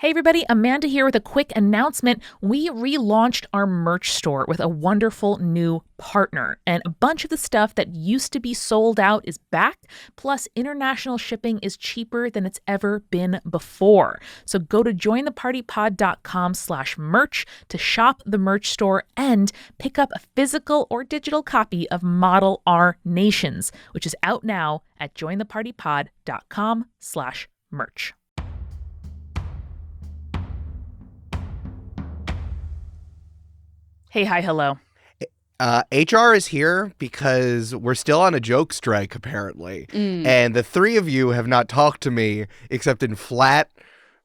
Hey everybody, Amanda here with a quick announcement. We relaunched our merch store with a wonderful new partner, and a bunch of the stuff that used to be sold out is back, plus international shipping is cheaper than it's ever been before. So go to jointhepartypod.com/merch to shop the merch store and pick up a physical or digital copy of Model Our Nations, which is out now at jointhepartypod.com/merch. Hey, hi, hello. HR is here because we're still on a joke strike, apparently. And the three of you have not talked to me except in flat,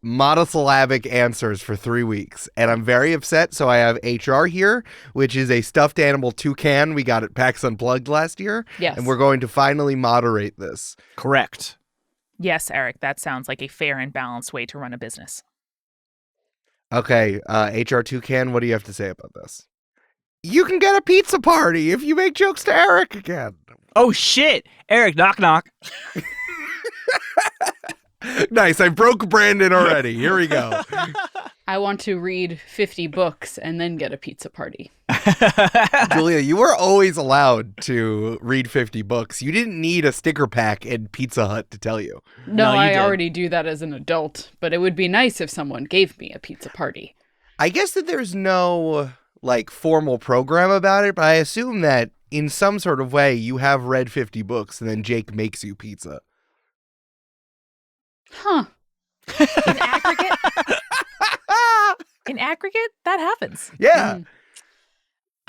monosyllabic answers for 3 weeks. And I'm very upset, so I have HR here, which is a stuffed animal toucan we got at PAX Unplugged last year. Yes. And we're going to finally moderate this. Correct. Yes, Eric, that sounds like a fair and balanced way to run a business. Okay, HR toucan, what do you have to say about this? You can get a pizza party if you make jokes to Eric again. Oh, shit. Eric, knock, knock. Nice. I broke Brandon already. Here we go. I want to read 50 books and then get a pizza party. Julia, you were always allowed to read 50 books. You didn't need a sticker pack and Pizza Hut to tell you. No, you I did. already do that as an adult, but it would be nice if someone gave me a pizza party. I guess that there's no formal program about it, but I assume that in some sort of way you have read 50 books and then Jake makes you pizza. Huh. In aggregate, that happens. Yeah.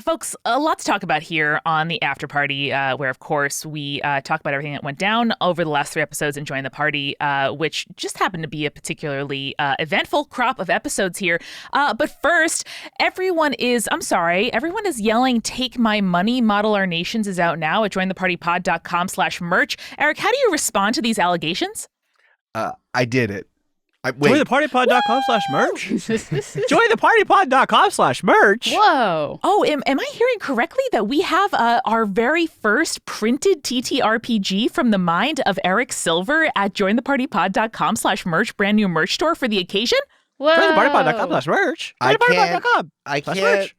Folks, a lot to talk about here on the Afterparty, where, of course, we talk about everything that went down over the last 3 episodes and Join the Party, which just happened to be a particularly eventful crop of episodes here. But first, everyone is yelling, "Take my money." Model Our Nations is out now at jointhepartypod.com/merch. Eric, how do you respond to these allegations? I did it. Wait. JoinThePartyPod.com/merch? JoinThePartyPod.com/merch? Whoa. Oh, am I hearing correctly that we have our very first printed TTRPG from the mind of Eric Silver at jointhepartypod.com/merch, brand new merch store for the occasion? Whoa. JoinThePartyPod.com/merch? I can't JoinThePartyPod.com/merch?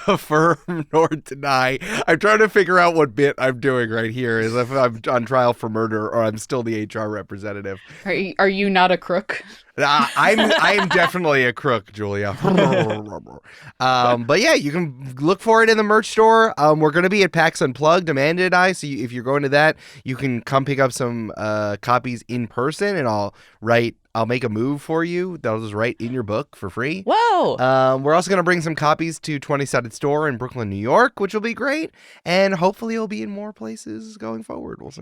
affirm nor deny. I'm trying to figure out what bit I'm doing right here, is if I'm on trial for murder or I'm still the HR representative. Are you not a crook? I'm definitely a crook, Julia. But yeah, you can look for it in the merch store. We're going to be at PAX Unplugged, Amanda and I. So if you're going to that, you can come pick up some copies in person, and I'll make a move for you. That'll just write in your book for free. Whoa! We're also going to bring some copies to 20-sided store in Brooklyn, New York, which will be great. And hopefully it'll be in more places going forward. We'll see.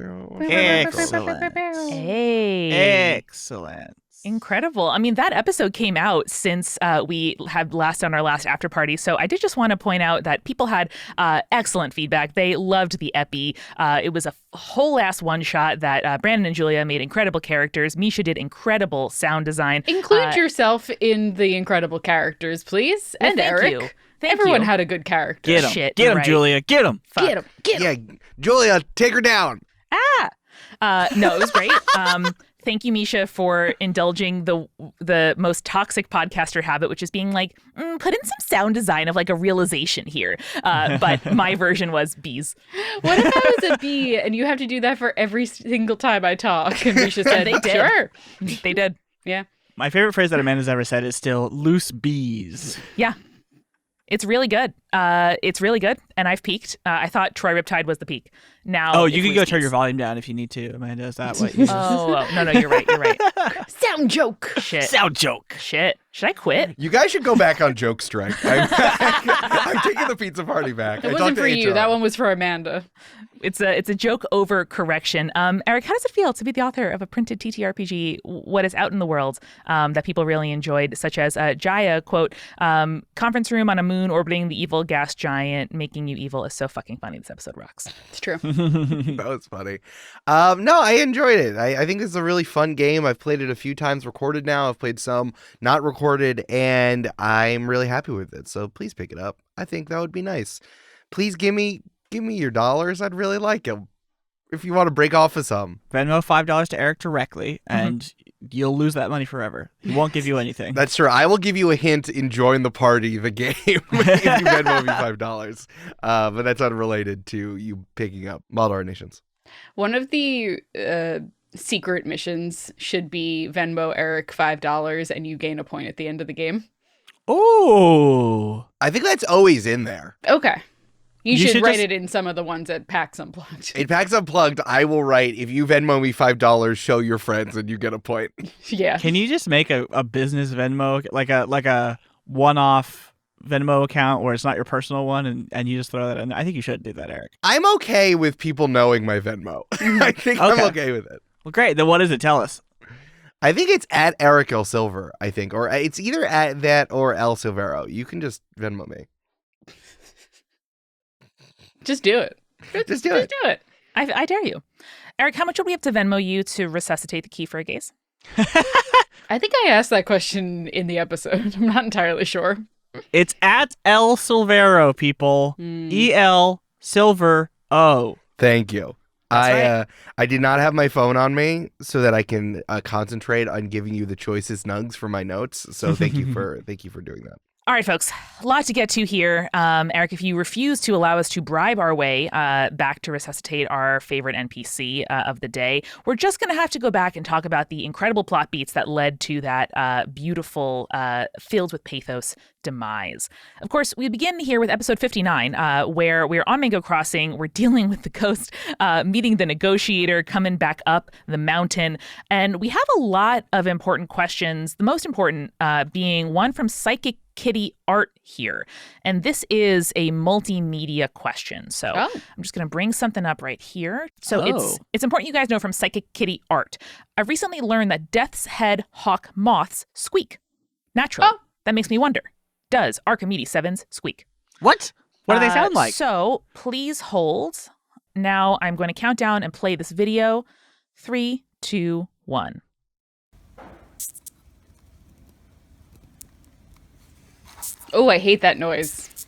Excellent. Hey. Excellent. Incredible. I mean, that episode came out since we had last done our last after party. So I did just want to point out that people had excellent feedback. They loved the epi. It was a whole ass one shot that Brandon and Julia made incredible characters. Misha did incredible sound design. Include yourself in the incredible characters, please. Well, and thank Eric. you. Thank Everyone you. had a good character. Get him. Shit, Get him, right. Julia. Get him. Fuck. Get him. Get him. Yeah, Julia, take her down. No, it was great. Thank you, Misha, for indulging the most toxic podcaster habit, which is being like, put in some sound design of like a realization here. But my version was bees. What if I was a bee and you have to do that for every single time I talk? And Misha said, They did. Sure. They did. Yeah. My favorite phrase that Amanda's ever said is still loose bees. Yeah. It's really good. It's really good. And I've peaked. I thought Troy Riptide was the peak. Now, Oh, you it's can go turn Lucy's. your volume down if you need to, Amanda. Is that what you Oh, no, you're right. You're right. Sound joke. Shit. Sound joke. Shit. Should I quit? You guys should go back on joke strike. I'm taking the pizza party back. It wasn't for you. That one was for Amanda. It's a joke over correction. Eric, how does it feel to be the author of a printed TTRPG, what is out in the world that people really enjoyed, such as Jaya, quote, conference room on a moon orbiting the evil gas giant, making you evil is so fucking funny. This episode rocks. It's true. That was funny. No, I enjoyed it. I think it's a really fun game. I've played it a few times recorded now. I've played some not recorded, and I'm really happy with it. So please pick it up. I think that would be nice. Please give me your dollars. I'd really like them. If you want to break off of some. Venmo $5 to Eric directly, and you'll lose that money forever. He won't give you anything. That's true. I will give you a hint in Join the Party, the game, if you Venmo me $5. But that's unrelated to you picking up model donations. One of the secret missions should be Venmo Eric $5 and you gain a point at the end of the game. Oh, I think that's always in there. Okay. You should write just... it in some of the ones at PAX Unplugged. In PAX Unplugged, I will write, if you Venmo me $5, show your friends and you get a point. Yeah. Can you just make a business Venmo, like a one-off Venmo account where it's not your personal one, and you just throw that in? I think you should do that, Eric. I'm okay with people knowing my Venmo. I think I'm okay with it. Well, great. Then what is it? Tell us. I think it's at Eric L. Silver, I think. Or it's either at that or El Silvero. You can just Venmo me. Just do it. Just do it. Do it. I dare you. Eric, how much would we have to Venmo you to resuscitate the key for a gaze? I think I asked that question in the episode. I'm not entirely sure. It's at El Silvero, people. E-L Silver O. Thank you. I did not have my phone on me so that I can concentrate on giving you the choicest nugs for my notes. So thank you for doing that. All right, folks, a lot to get to here. Eric, if you refuse to allow us to bribe our way back to resuscitate our favorite NPC of the day, we're just going to have to go back and talk about the incredible plot beats that led to that beautiful, filled with pathos demise. Of course, we begin here with episode 59, where we're on Mango Crossing. We're dealing with the ghost, meeting the negotiator, coming back up the mountain. And we have a lot of important questions, the most important being one from Psychic Kitty Art here. And this is a multimedia question. So I'm just going to bring something up right here. So it's important you guys know from Psychic Kitty Art. I've recently learned that Death's Head Hawk moths squeak. Naturally. That makes me wonder, does Archimedes Sevens squeak? What? What do they sound like? So please hold. Now I'm going to count down and play this video. 3, 2, 1. Oh, I hate that noise.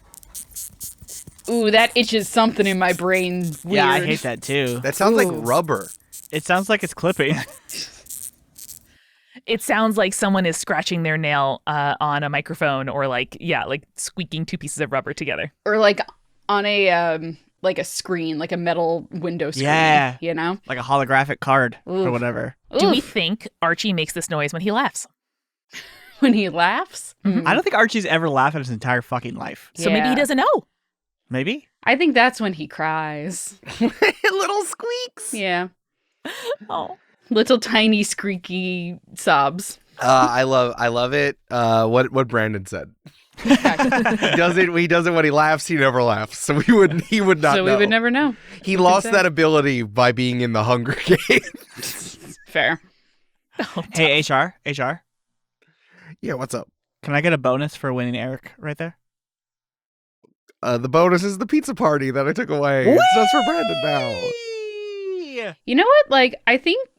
Ooh, that itches something in my brain. Weird. Yeah, I hate that too. That sounds like rubber. It sounds like it's clipping. It sounds like someone is scratching their nail on a microphone, or like squeaking two pieces of rubber together. Or like on a screen, like a metal window screen. Yeah. You know? Like a holographic card or whatever. Do we think Archie makes this noise when he laughs? When he laughs? I don't think Archie's ever laughed in his entire fucking life. So maybe he doesn't know. Maybe? I think that's when he cries. Little squeaks. Yeah. Oh. Little tiny squeaky sobs. I love it. What Brandon said. He does it when he laughs. He never laughs, so he would not know. So we would never know. He lost that ability by being in the Hunger Games. Fair. Hey, HR. Yeah, what's up? Can I get a bonus for winning Eric right there? The bonus is the pizza party that I took away. Whee! It's just for Brandon now. You know what? Like, I think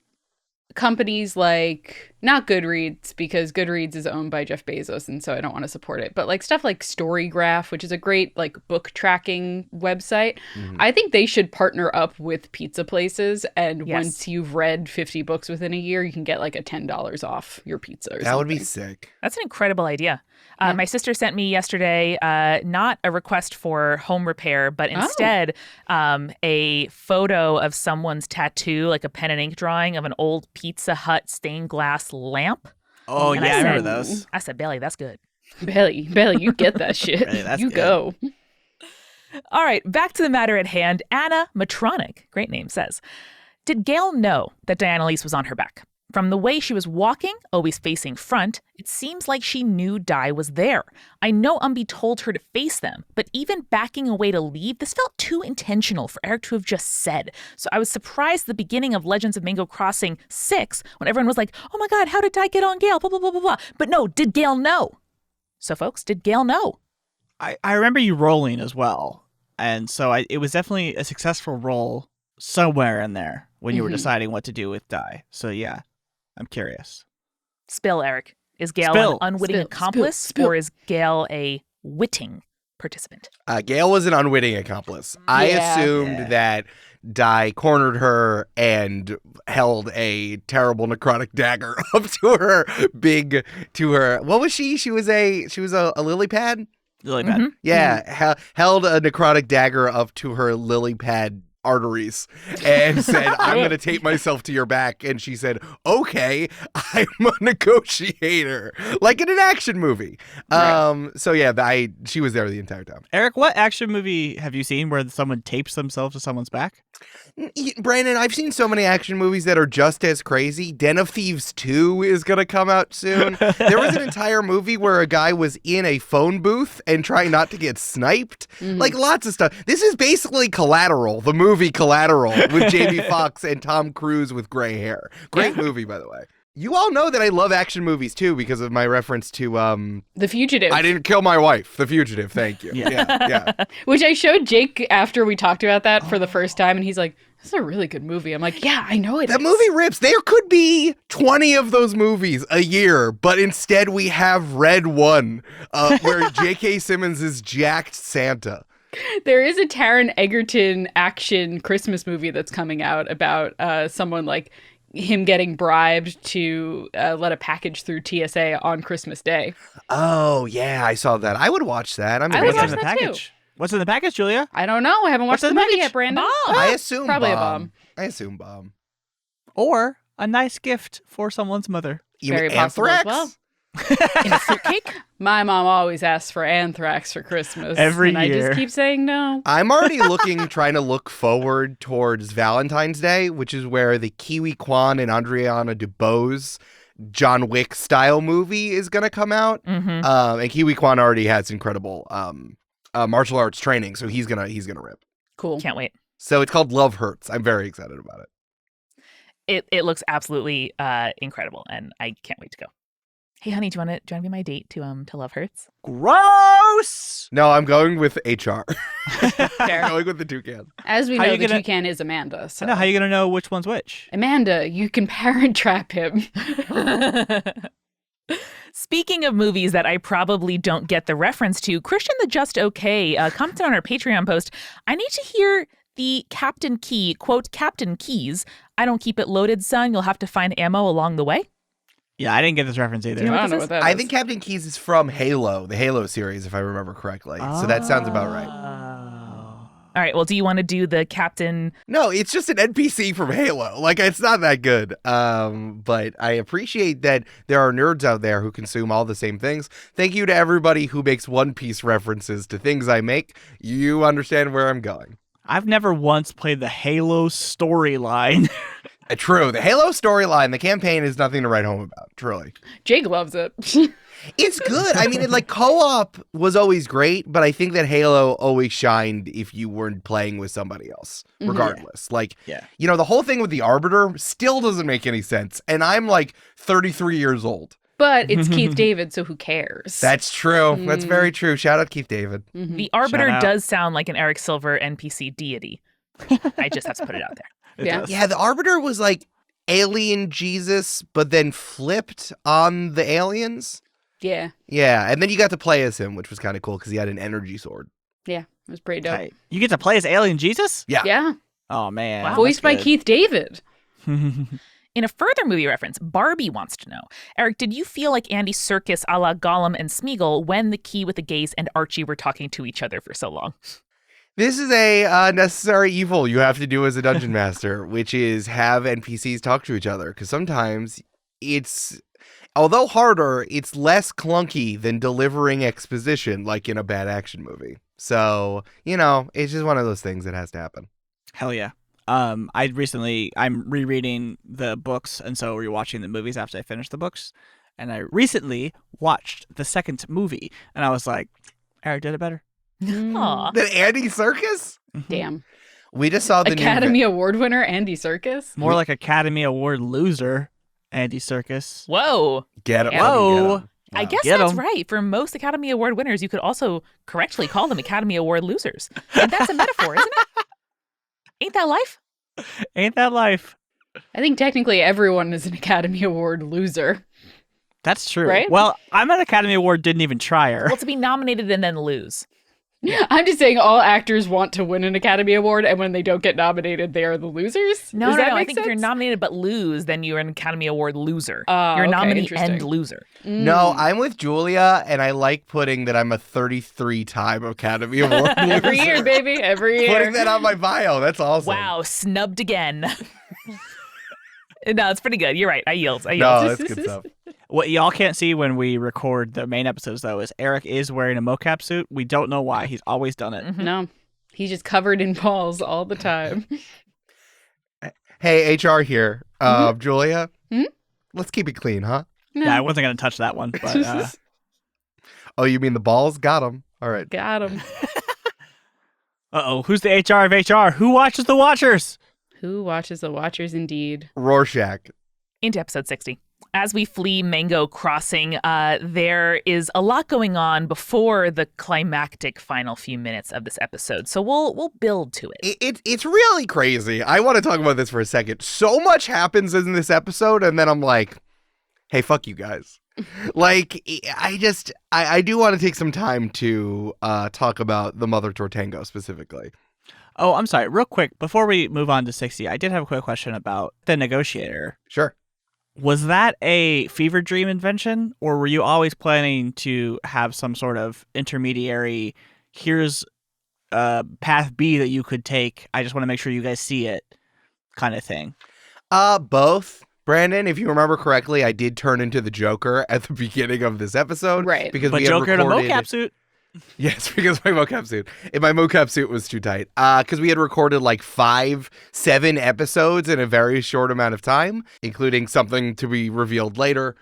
companies like, not Goodreads, because Goodreads is owned by Jeff Bezos, and so I don't want to support it, but like stuff like Storygraph, which is a great like book tracking website, I think they should partner up with pizza places, and once you've read 50 books within a year, you can get like a $10 off your pizza or something. That would be sick. That's an incredible idea. My sister sent me yesterday not a request for home repair, but instead a photo of someone's tattoo, like a pen and ink drawing of an old Pizza Hut stained glass lamp. Oh, And yeah, I said, remember those. I said, Bailey, that's good. Bailey, you get that shit. Bailey, that's you good. go. All right, back to the matter at hand. Anna Matronic, great name, says, did Gail know that Diana-Lise was on her back? From the way she was walking, always facing front, it seems like she knew Di was there. I know Umbi told her to face them, but even backing away to leave, this felt too intentional for Eric to have just said. So I was surprised at the beginning of Legends of Mango Crossing 6 when everyone was like, oh my God, how did Di get on Gail? Blah, blah, blah, blah, blah. But no, did Gail know? So folks, did Gail know? I remember you rolling as well. And so it was definitely a successful roll somewhere in there when you were deciding what to do with Di. So yeah. I'm curious. Spill, Eric. Is Gail an unwitting accomplice, or is Gail a witting participant? Gail was an unwitting accomplice. I assumed that Di cornered her and held a terrible necrotic dagger up to her what was she? She was a lily pad? Lily pad. Mhm. Yeah, held a necrotic dagger up to her lily pad arteries and said, I'm going to tape myself to your back. And she said, okay, I'm a negotiator, like in an action movie. Right. So yeah, she was there the entire time. Eric, what action movie have you seen where someone tapes themselves to someone's back? Brandon, I've seen so many action movies that are just as crazy. Den of Thieves 2 is going to come out soon. There was an entire movie where a guy was in a phone booth and trying not to get sniped. Like lots of stuff. This is basically Collateral, the movie Collateral with Jamie Foxx and Tom Cruise with gray hair. Great movie, by the way. You all know that I love action movies too because of my reference to The Fugitive. I Didn't Kill My Wife, The Fugitive. Thank you. Yeah. Which I showed Jake after we talked about that for the first time, and he's like, "This is a really good movie." I'm like, "Yeah, I know it That is." movie rips. There could be 20 of those movies a year, but instead we have Red One, where J.K. Simmons is jacked Santa. There is a Taron Egerton action Christmas movie that's coming out about someone like him getting bribed to let a package through TSA on Christmas Day. Oh, yeah, I saw that. I would watch that. I would into What's watch in that. the that package? What's in the package, Julia? I don't know. I haven't watched What's the in the movie package? yet, Brandon. I assume Probably bomb. a I assume bomb. Or a nice gift for someone's mother. You Very mean possible as anthrax? well. In a fruitcake? My mom always asks for anthrax for Christmas. Every and I year. just keep saying no. I'm already trying to look forward towards Valentine's Day, which is where the Kiwi Kwan and Adriana DeBose John Wick style movie is going to come out. Mm-hmm. And Kiwi Kwan already has incredible martial arts training, so he's gonna rip. Cool. Can't wait. So it's called Love Hurts. I'm very excited about it. It looks absolutely incredible, and I can't wait to go. Hey, honey, do you want to be my date to Love Hurts? Gross! No, I'm going with HR. Fair. I'm going with the toucan. As we How know, you the gonna- toucan is Amanda. So. I know, how are you going to know which one's which? Amanda, you can parent trap him. Speaking of movies that I probably don't get the reference to, Christian the Just Okay commented on our Patreon post, I need to hear the Captain Key, quote, Captain Keys. I don't keep it loaded, son. You'll have to find ammo along the way. Yeah, I didn't get this reference either. Do you know I what don't know this what that I is. think Captain Keys is from Halo, the Halo series, if I remember correctly. So that sounds about right. All right, well, do you want to do the Captain? No, it's just an NPC from Halo. Like, it's not that good. But I appreciate that there are nerds out there who consume all the same things. Thank you to everybody who makes One Piece references to things I make. You understand where I'm going. I've never once played the Halo storyline. True. The Halo storyline, the campaign is nothing to write home about, truly. Jake loves it. It's good. I mean, co-op was always great, but I think that Halo always shined if you weren't playing with somebody else, regardless. The whole thing with the Arbiter still doesn't make any sense. And I'm 33 years old. But it's Keith David, so who cares? That's true. That's very true. Shout out Keith David. The Arbiter out. does sound like an Eric Silver NPC deity. I just have to put it out there. Yeah. Yeah, the Arbiter was like alien Jesus, but then flipped on the aliens. Yeah. Yeah, and then you got to play as him, which was kind of cool because he had an energy sword. Yeah. It was pretty dope. Tight. You get to play as Alien Jesus? Yeah. Yeah. Oh, man. Wow. Voiced by Keith David. In a further movie reference, Barbie wants to know, Eric, did you feel like Andy Serkis a la Gollum and Smeagol when the Key with the Gaze and Archie were talking to each other for so long? This is a necessary evil you have to do as a dungeon master, which is have NPCs talk to each other. Because sometimes it's, although harder, it's less clunky than delivering exposition like in a bad action movie. So, it's just one of those things that has to happen. Hell yeah. I'm rereading the books, and so rewatching the movies after I finish the books. And I recently watched the second movie, and I was like, Eric did it better. Aw. Then Andy Serkis? Damn. We just saw the Academy Award winner Andy Serkis. More like Academy Award loser, Andy Serkis. Whoa. Get it. Whoa. I guess Get that's 'em. right. For most Academy Award winners, you could also correctly call them Academy Award losers. And that's a metaphor, isn't it? Ain't that life? Ain't that life? I think technically everyone is an Academy Award loser. That's true. Right? Well, I'm an Academy Award didn't even try her. Well, to be nominated and then lose. I'm just saying all actors want to win an Academy Award, and when they don't get nominated, they are the losers? No, Does that I make think if you're sense? nominated but lose, then you're an Academy Award loser. Oh, you're a okay, nominee interesting. and loser. No, I'm with Julia, and I like putting that I'm a 33-time Academy Award Every loser. year, baby. Every year. Putting that on my bio. That's awesome. Wow, snubbed again. No, it's pretty good. You're right. I yield. No, that's good stuff. What y'all can't see when we record the main episodes, though, is Eric is wearing a mocap suit. We don't know why. He's always done it. Mhm. No. He's just covered in balls all the time. Hey, HR here. Julia, let's keep it clean, huh? No. Yeah, I wasn't going to touch that one. But Oh, you mean the balls? Got them. All right. Got him. uh-oh, who's the HR of HR? Who watches the Watchers? Who watches the Watchers indeed? Rorschach. Into episode 60. As we flee Mango Crossing, there is a lot going on before the climactic final few minutes of this episode. So we'll build to it. It's really crazy. I want to talk about this for a second. So much happens in this episode, and then I'm like, hey, fuck you guys. Like, I do want to take some time to talk about the Mother Tortango specifically. Oh, I'm sorry. Real quick, before we move on to 60, I did have a quick question about the negotiator. Sure. Was that a fever dream invention, or were you always planning to have some sort of intermediary, here's path B that you could take, I just want to make sure you guys see it kind of thing? Both. Brandon, if you remember correctly, I did turn into the Joker at the beginning of this episode. Right. Because But we had Joker in a recorded... mocap suit? Yes, because my mocap suit. And my mocap suit was too tight. Because we had recorded like 5-7 episodes in a very short amount of time, including something to be revealed later,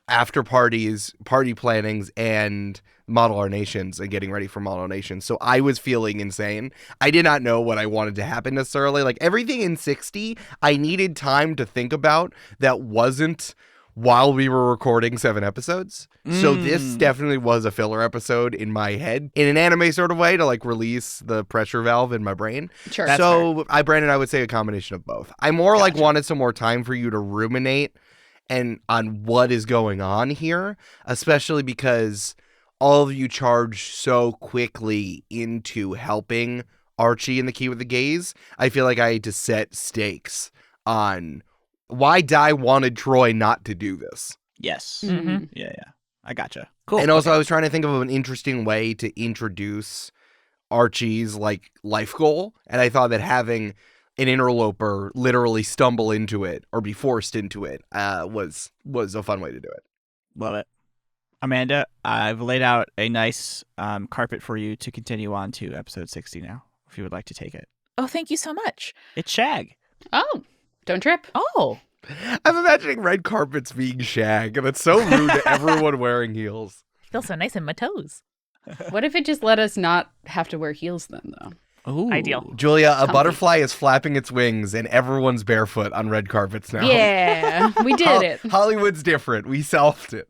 after parties, party plannings, and Model Our Nations and getting ready for Model Our Nations. So I was feeling insane. I did not know what I wanted to happen necessarily. Like everything in 60, I needed time to think about that wasn't while we were recording 7 episodes. So this definitely was a filler episode in my head in an anime sort of way to like release the pressure valve in my brain. Sure. That's So Brandon, I would say a combination of both. I more like wanted some more time for you to ruminate and on what is going on here, especially because all of you charge so quickly into helping Archie in the Key with the Gaze. I feel like I had to set stakes on why Dai wanted Troy not to do this. Yes. Mhm. Yeah. I gotcha. Cool. And also I was trying to think of an interesting way to introduce Archie's like life goal. And I thought that having an interloper literally stumble into it or be forced into it was a fun way to do it. Love it. Amanda, I've laid out a nice carpet for you to continue on to episode 60 now, if you would like to take it. Oh, thank you so much. It's Shag. Oh, don't trip. Oh, I'm imagining red carpets being shag, and it's so rude to everyone wearing heels. I feel so nice in my toes. What if it just let us not have to wear heels then, though? Ooh. Ideal. Julia, a Comfy. butterfly is flapping its wings, and everyone's barefoot on red carpets now. Yeah, we did it. Hollywood's different. We solved it.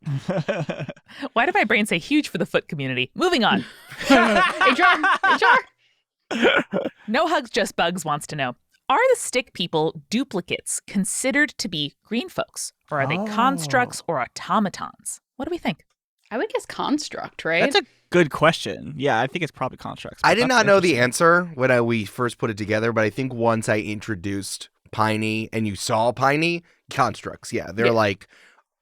Why did my brain say huge for the foot community? Moving on. HR. No Hugs, Just Bugs wants to know, are the stick people duplicates considered to be green folks? Or are they constructs or automatons? What do we think? I would guess construct, right? That's a good question. Yeah, I think it's probably constructs. I but did that's not know the interesting. answer when we first put it together, but I think once I introduced Piney and you saw Piney, constructs. Yeah, they're like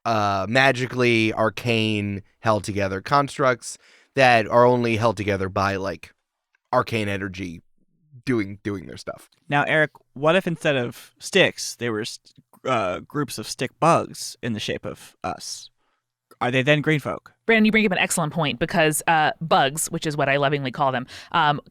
magically arcane held together constructs that are only held together by like arcane energy doing their stuff. Now, Eric, what if instead of sticks, they were groups of stick bugs in the shape of us? Are they then green folk? Brandon, you bring up an excellent point because bugs, which is what I lovingly call them,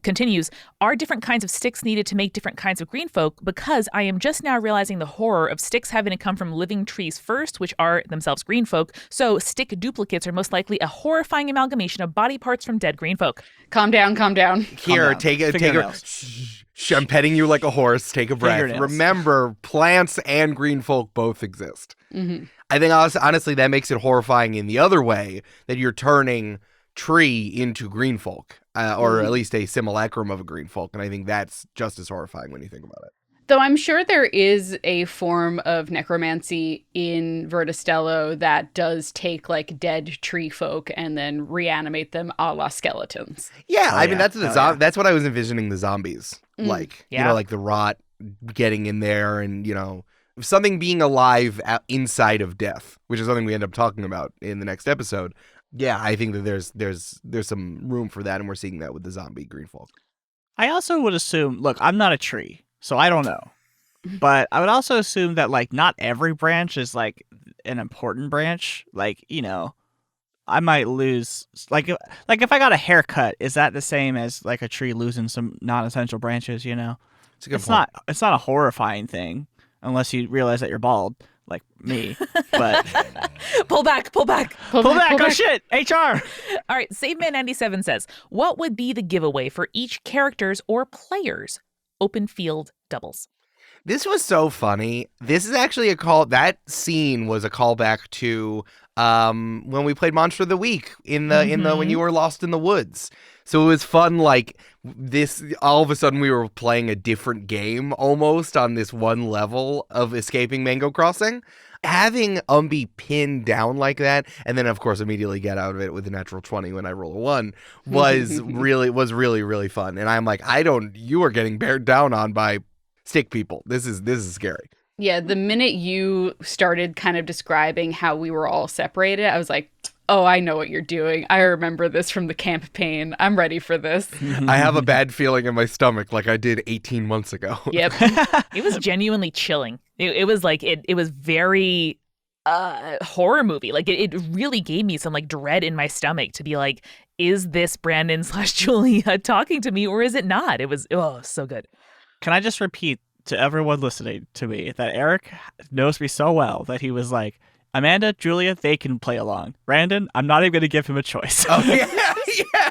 continues, are different kinds of sticks needed to make different kinds of green folk? Because I am just now realizing the horror of sticks having to come from living trees first, which are themselves green folk. So stick duplicates are most likely a horrifying amalgamation of body parts from dead green folk. Calm down. Here, down. take a Fingernails. Shh, I'm petting you like a horse. Take a breath. Fingernails. Remember, plants and green folk both exist. Mm-hmm. I think honestly that makes it horrifying in the other way, that you're turning tree into green folk, or at least a simulacrum of a green folk, and I think that's just as horrifying when you think about it. Though I'm sure there is a form of necromancy in Vertistello that does take like dead tree folk and then reanimate them a la skeletons. Yeah, Oh, I mean yeah. that's what I was envisioning the zombies like. Yeah. You know, like the rot getting in there, and something being alive inside of death, which is something we end up talking about in the next episode. Yeah, I think that there's some room for that, and we're seeing that with the zombie green folk. I also would assume, look, I'm not a tree, so I don't know. But I would also assume that, like, not every branch is, like, an important branch. Like, I might lose, like if I got a haircut, is that the same as, like, a tree losing some non-essential branches, It's a good It's point. it's not a horrifying thing, unless you realize that you're bald, like me. But Pull back. pull back, oh shit, HR! All right, SaveMan97 says, what would be the giveaway for each character's or player's open field doubles? This was so funny. This is actually that scene was a callback to when we played Monster of the Week in the when you were lost in the woods. So it was fun, like this, all of a sudden we were playing a different game almost on this one level of escaping Mango Crossing. Having Umbi pinned down like that, and then of course immediately get out of it with a natural 20 when I roll a 1 was really, really fun. And I'm like, you are getting bared down on by stick people. This is scary. Yeah, the minute you started kind of describing how we were all separated, I was like, oh, I know what you're doing. I remember this from the Camp-Paign. I'm ready for this. I have a bad feeling in my stomach like I did 18 months ago. Yep. It was genuinely chilling. It was like, it was very horror movie. Like it really gave me some like dread in my stomach to be like, is this Brandon/Julia talking to me or is it not? It was, so good. Can I just repeat to everyone listening to me that Eric knows me so well that he was like, Amanda, Julia, they can play along. Brandon, I'm not even going to give him a choice. Oh yeah.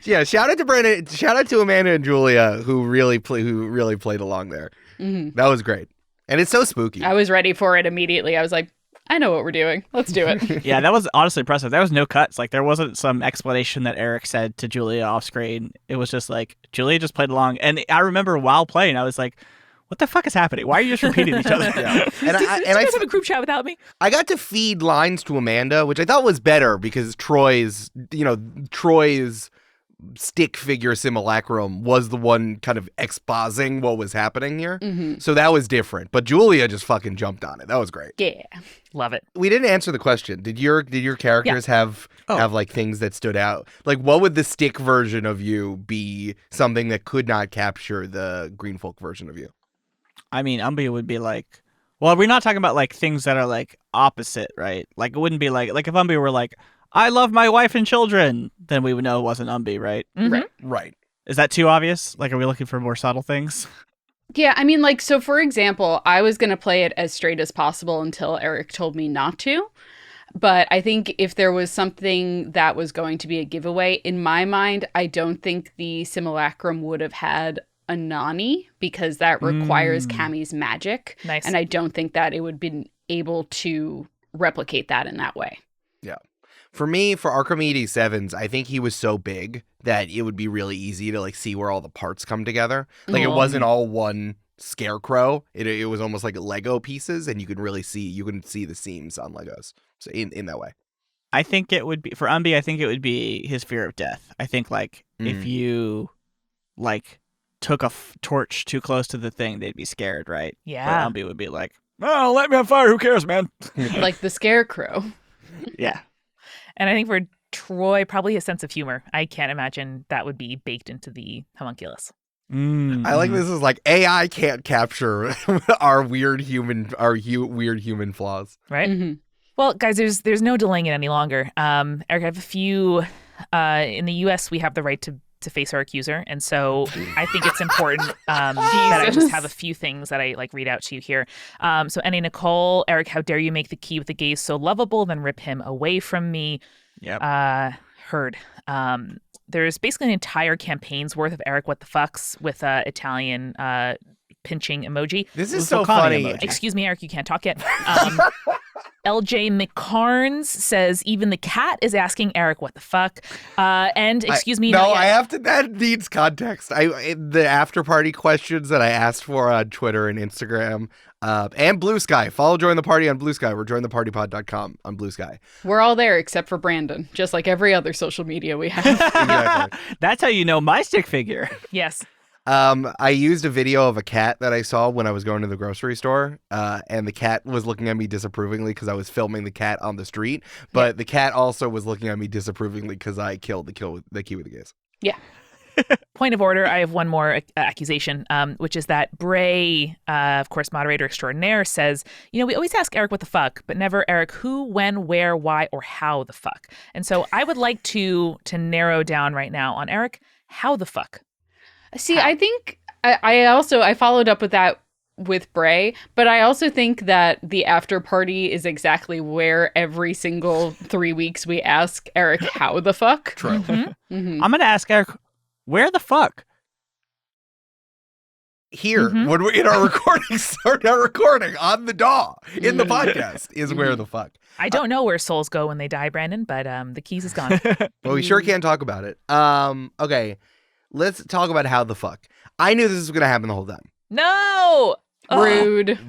Yeah, shout out to Brandon. Shout out to Amanda and Julia who really played along there. Mm-hmm. That was great, and it's so spooky. I was ready for it immediately. I was like, I know what we're doing. Let's do it. Yeah, that was honestly impressive. There was no cuts. Like, there wasn't some explanation that Eric said to Julia off screen. It was just like, Julia just played along. And I remember while playing, I was like, what the fuck is happening? Why are you just repeating each other? Yeah. And Did you guys have a group chat without me? I got to feed lines to Amanda, which I thought was better because Troy's stick figure simulacrum was the one kind of exposing what was happening here. Mm-hmm. So that was different. But Julia just fucking jumped on it. That was great. Yeah. Love it. We didn't answer the question. Did your characters have like things that stood out? Like, what would the stick version of you be something that could not capture the green folk version of you? I mean, Umbi would be like, well, we're not talking about like things that are like opposite, right? Like, it wouldn't be like if Umbi were like, I love my wife and children, then we would know it wasn't Umbi, right? Mm-hmm. Right. Is that too obvious? Like, are we looking for more subtle things? Yeah, I mean, like, so for example, I was going to play it as straight as possible until Eric told me not to. But I think if there was something that was going to be a giveaway, in my mind, I don't think the simulacrum would have had a Nani because that requires Cammy's magic. Nice. And I don't think that it would have been able to replicate that in that way. Yeah. For me, for Archimedes Sevens, I think he was so big that it would be really easy to like see where all the parts come together. Like it wasn't all one scarecrow. It was almost like Lego pieces, and you can see the seams on Legos. So in that way. I think it would be for Umbi. I think it would be his fear of death. I think like if you like took a torch too close to the thing, they'd be scared, right? Yeah. But Umbi would be like, "Oh, let me on fire. Who cares, man?" Like the scarecrow. Yeah. And I think for Troy, probably his sense of humor. I can't imagine that would be baked into the homunculus. I like this is like AI can't capture our weird human flaws. Right? Mm-hmm. Well, guys, there's no delaying it any longer. Eric, I have a few. In the U.S., we have the right to face our accuser, and so I think it's important that I just have a few things that I like read out to you here. So, Annie Nicole, Eric, how dare you make the key with the gaze so lovable, then rip him away from me? Yep. Heard. There's basically an entire campaign's worth of Eric what the fucks with Italian pinching emoji. This is so funny. Emoji. Excuse me, Eric, you can't talk yet. LJ McCarnes says, even the cat is asking Eric what the fuck. And excuse me. No, I have to. That needs context. The after party questions that I asked for on Twitter and Instagram and Blue Sky. Join the party on Blue Sky. We're jointhepartypod.com on Blue Sky. We're all there except for Brandon, just like every other social media we have. Exactly. That's how you know my stick figure. Yes. I used a video of a cat that I saw when I was going to the grocery store, and the cat was looking at me disapprovingly because I was filming the cat on the street, but the cat also was looking at me disapprovingly because I killed the key with the gaze. Yeah. Point of order, I have one more accusation, which is that Bray, of course, moderator extraordinaire, says, we always ask Eric what the fuck, but never Eric who, when, where, why, or how the fuck. And so I would like to narrow down right now on Eric, how the fuck? See, I think I followed up with that with Bray, but I also think that the after party is exactly where every single 3 weeks we ask Eric how the fuck. True. Mm-hmm. Mm-hmm. I'm going to ask Eric, where the fuck? Here, when we're in our recording, start our recording on the DAW in the podcast is where the fuck. I don't know where souls go when they die, Brandon, but the keys is gone. Well, we sure can't talk about it. Okay. Let's talk about how the fuck. I knew this was going to happen the whole time. No! Rude.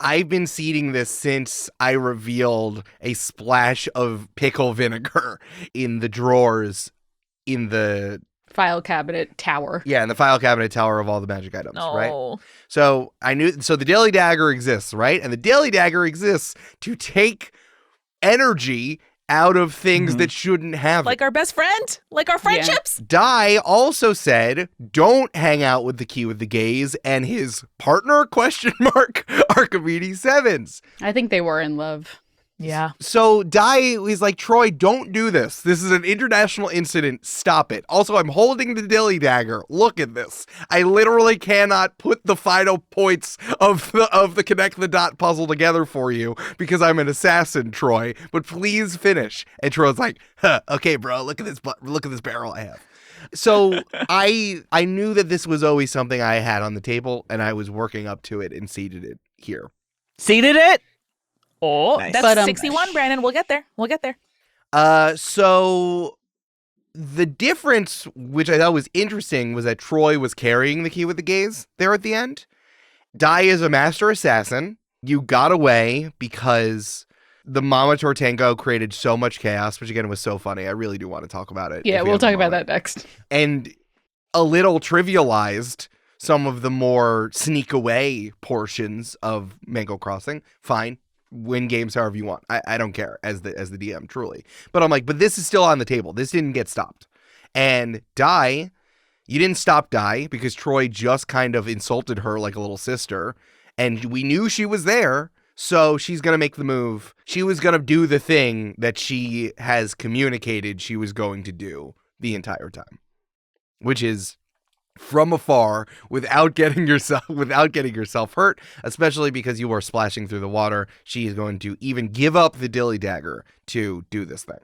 I've been seeding this since I revealed a splash of pickle vinegar in the drawers in the File cabinet tower. Yeah, in the file cabinet tower of all the magic items, No. right? So the Daily Dagger exists, right? And the Daily Dagger exists to take energy out of things that shouldn't have Like it. our best friend? Like our friendships? Dai also said, don't hang out with the key with the gaze and his partner, Archimedes Sevens. I think they were in love. Yeah. So Dai is like, Troy, don't do this. This is an international incident. Stop it. Also, I'm holding the Dilly Dagger. Look at this. I literally cannot put the final points of the connect the dot puzzle together for you because I'm an assassin, Troy. But please finish. And Troy's like, okay, bro, look at this barrel I have. So I knew that this was always something I had on the table, and I was working up to it and seeded it here. Seeded it? Oh, Nice. that's But, 61, Brandon. We'll get there. So the difference, which I thought was interesting, was that Troy was carrying the key with the gaze there at the end. Dai is a master assassin. You got away because the Mama Tortango created so much chaos, which again was so funny. I really do want to talk about it. Yeah, we'll talk about that next. And a little trivialized some of the more sneak away portions of Mango Crossing. Fine. Win games however you want. I don't care as the DM, truly. But I'm like, but this is still on the table. This didn't get stopped. And Dai, you didn't stop Dai because Troy just kind of insulted her like a little sister. And we knew she was there. So she's going to make the move. She was going to do the thing that she has communicated she was going to do the entire time, which is from afar without getting yourself hurt, especially because you are splashing through the water. She is going to even give up the Dilly Dagger to do this thing.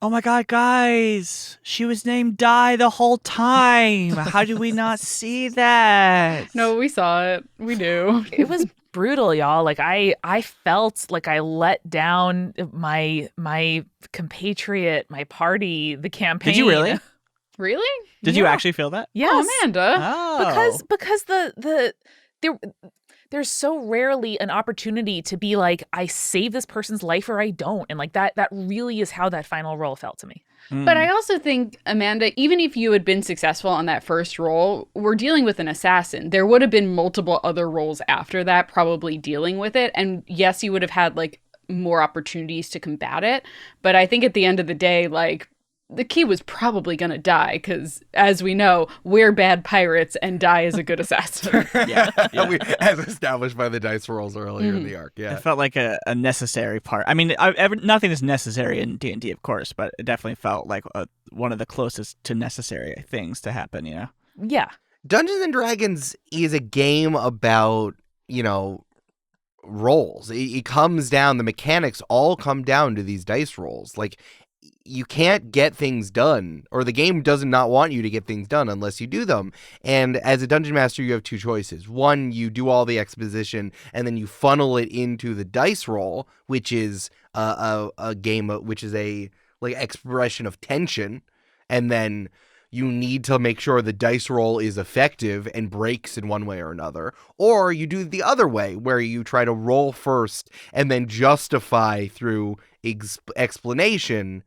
Oh my god, guys. She was named Dai the whole time. How did we not see that? No, we saw it. We knew. It was brutal, y'all. Like I felt like I let down my compatriot, my party, the campaign. Did you really? Really? Did you actually feel that? Yes. Oh, Amanda. Oh. Because there's so rarely an opportunity to be like, I save this person's life or I don't. And like that really is how that final roll felt to me. But I also think, Amanda, even if you had been successful on that first roll, we're dealing with an assassin. There would have been multiple other rolls after that, probably dealing with it. And yes, you would have had like more opportunities to combat it. But I think at the end of the day, like, the key was probably going to die because, as we know, we're bad pirates and Dai is a good assassin. Yeah. As established by the dice rolls earlier in the arc. Yeah. It felt like a necessary part. I mean, nothing is necessary in D&D, of course, but it definitely felt like one of the closest to necessary things to happen, you know? Yeah. Dungeons and Dragons is a game about, rolls. It comes down, the mechanics all come down to these dice rolls. Like, you can't get things done, or the game does not want you to get things done unless you do them. And as a dungeon master, you have two choices. One, you do all the exposition and then you funnel it into the dice roll, which is a game, which is a like expression of tension. And then you need to make sure the dice roll is effective and breaks in one way or another. Or you do the other way, where you try to roll first and then justify through explanation.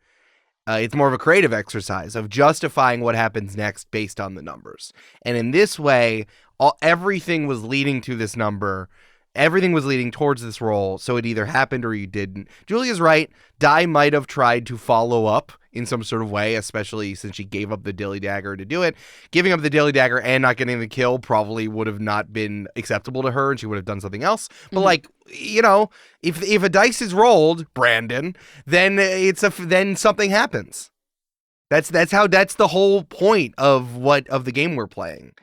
It's more of a creative exercise of justifying what happens next based on the numbers. And in this way, everything was leading to this number. Everything was leading towards this roll, so it either happened or you didn't. Julia's right. Di might have tried to follow up in some sort of way, especially since she gave up the dilly dagger to do it. Giving up the dilly dagger and not getting the kill probably would have not been acceptable to her, and she would have done something else. But like, you know, if a dice is rolled, Brandon, then then something happens. That's the whole point of the game we're playing.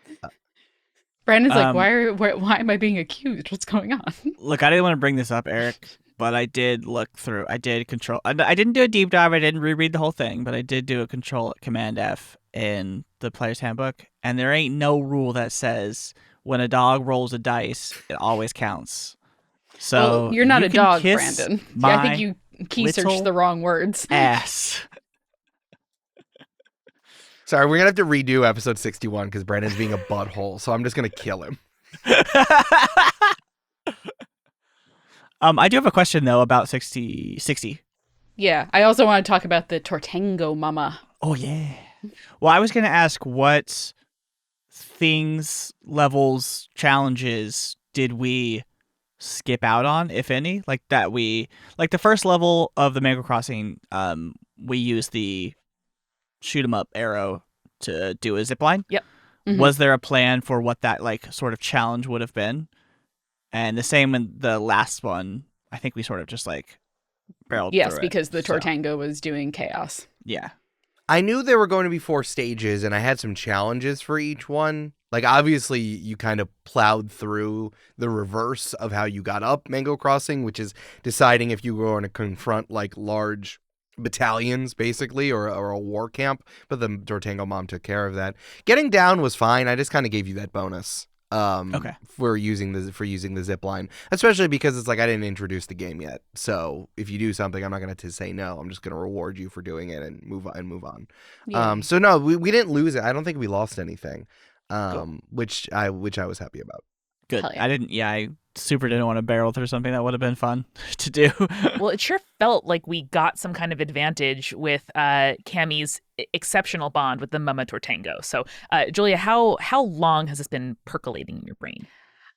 Brandon's like, why am I being accused? What's going on? Look, I didn't want to bring this up, Eric, but I did look through. I did control. I didn't do a deep dive. I didn't reread the whole thing, but I did do a Command F in the player's handbook, and there ain't no rule that says when a dog rolls a dice, it always counts. So well, you're not a dog, kiss Brandon. Yeah, I think you key searched the wrong words. Ass. Sorry, we're going to have to redo episode 61 because Brandon's being a butthole, so I'm just going to kill him. I do have a question, though, about 60. Yeah, I also want to talk about the Tortango Mama. Oh, yeah. Well, I was going to ask what things, levels, challenges did we skip out on, if any? Like the first level of the Mango Crossing, we used the shoot 'em up arrow to do a zipline. Yep. Mm-hmm. Was there a plan for what that like sort of challenge would have been? And the same in the last one, I think we sort of just like barreled through it. Yes, because the Tortango was doing chaos. Yeah. I knew there were going to be 4 stages, and I had some challenges for each one. Like, obviously, you kind of plowed through the reverse of how you got up Mango Crossing, which is deciding if you were going to confront like large battalions, basically, or a war camp, but the Tortango mom took care of that. Getting down was fine. I just kind of gave you that bonus for using the zip line, especially because it's like I didn't introduce the game yet. So if you do something, I'm not going to say no. I'm just going to reward you for doing it and move on. Yeah. So no, we didn't lose it. I don't think we lost anything, Cool. which I was happy about. Good. Yeah. I super didn't want to barrel through something that would have been fun to do. Well, it sure felt like we got some kind of advantage with Cammie's exceptional bond with the Mama Tortango. So, Julia, how long has this been percolating in your brain?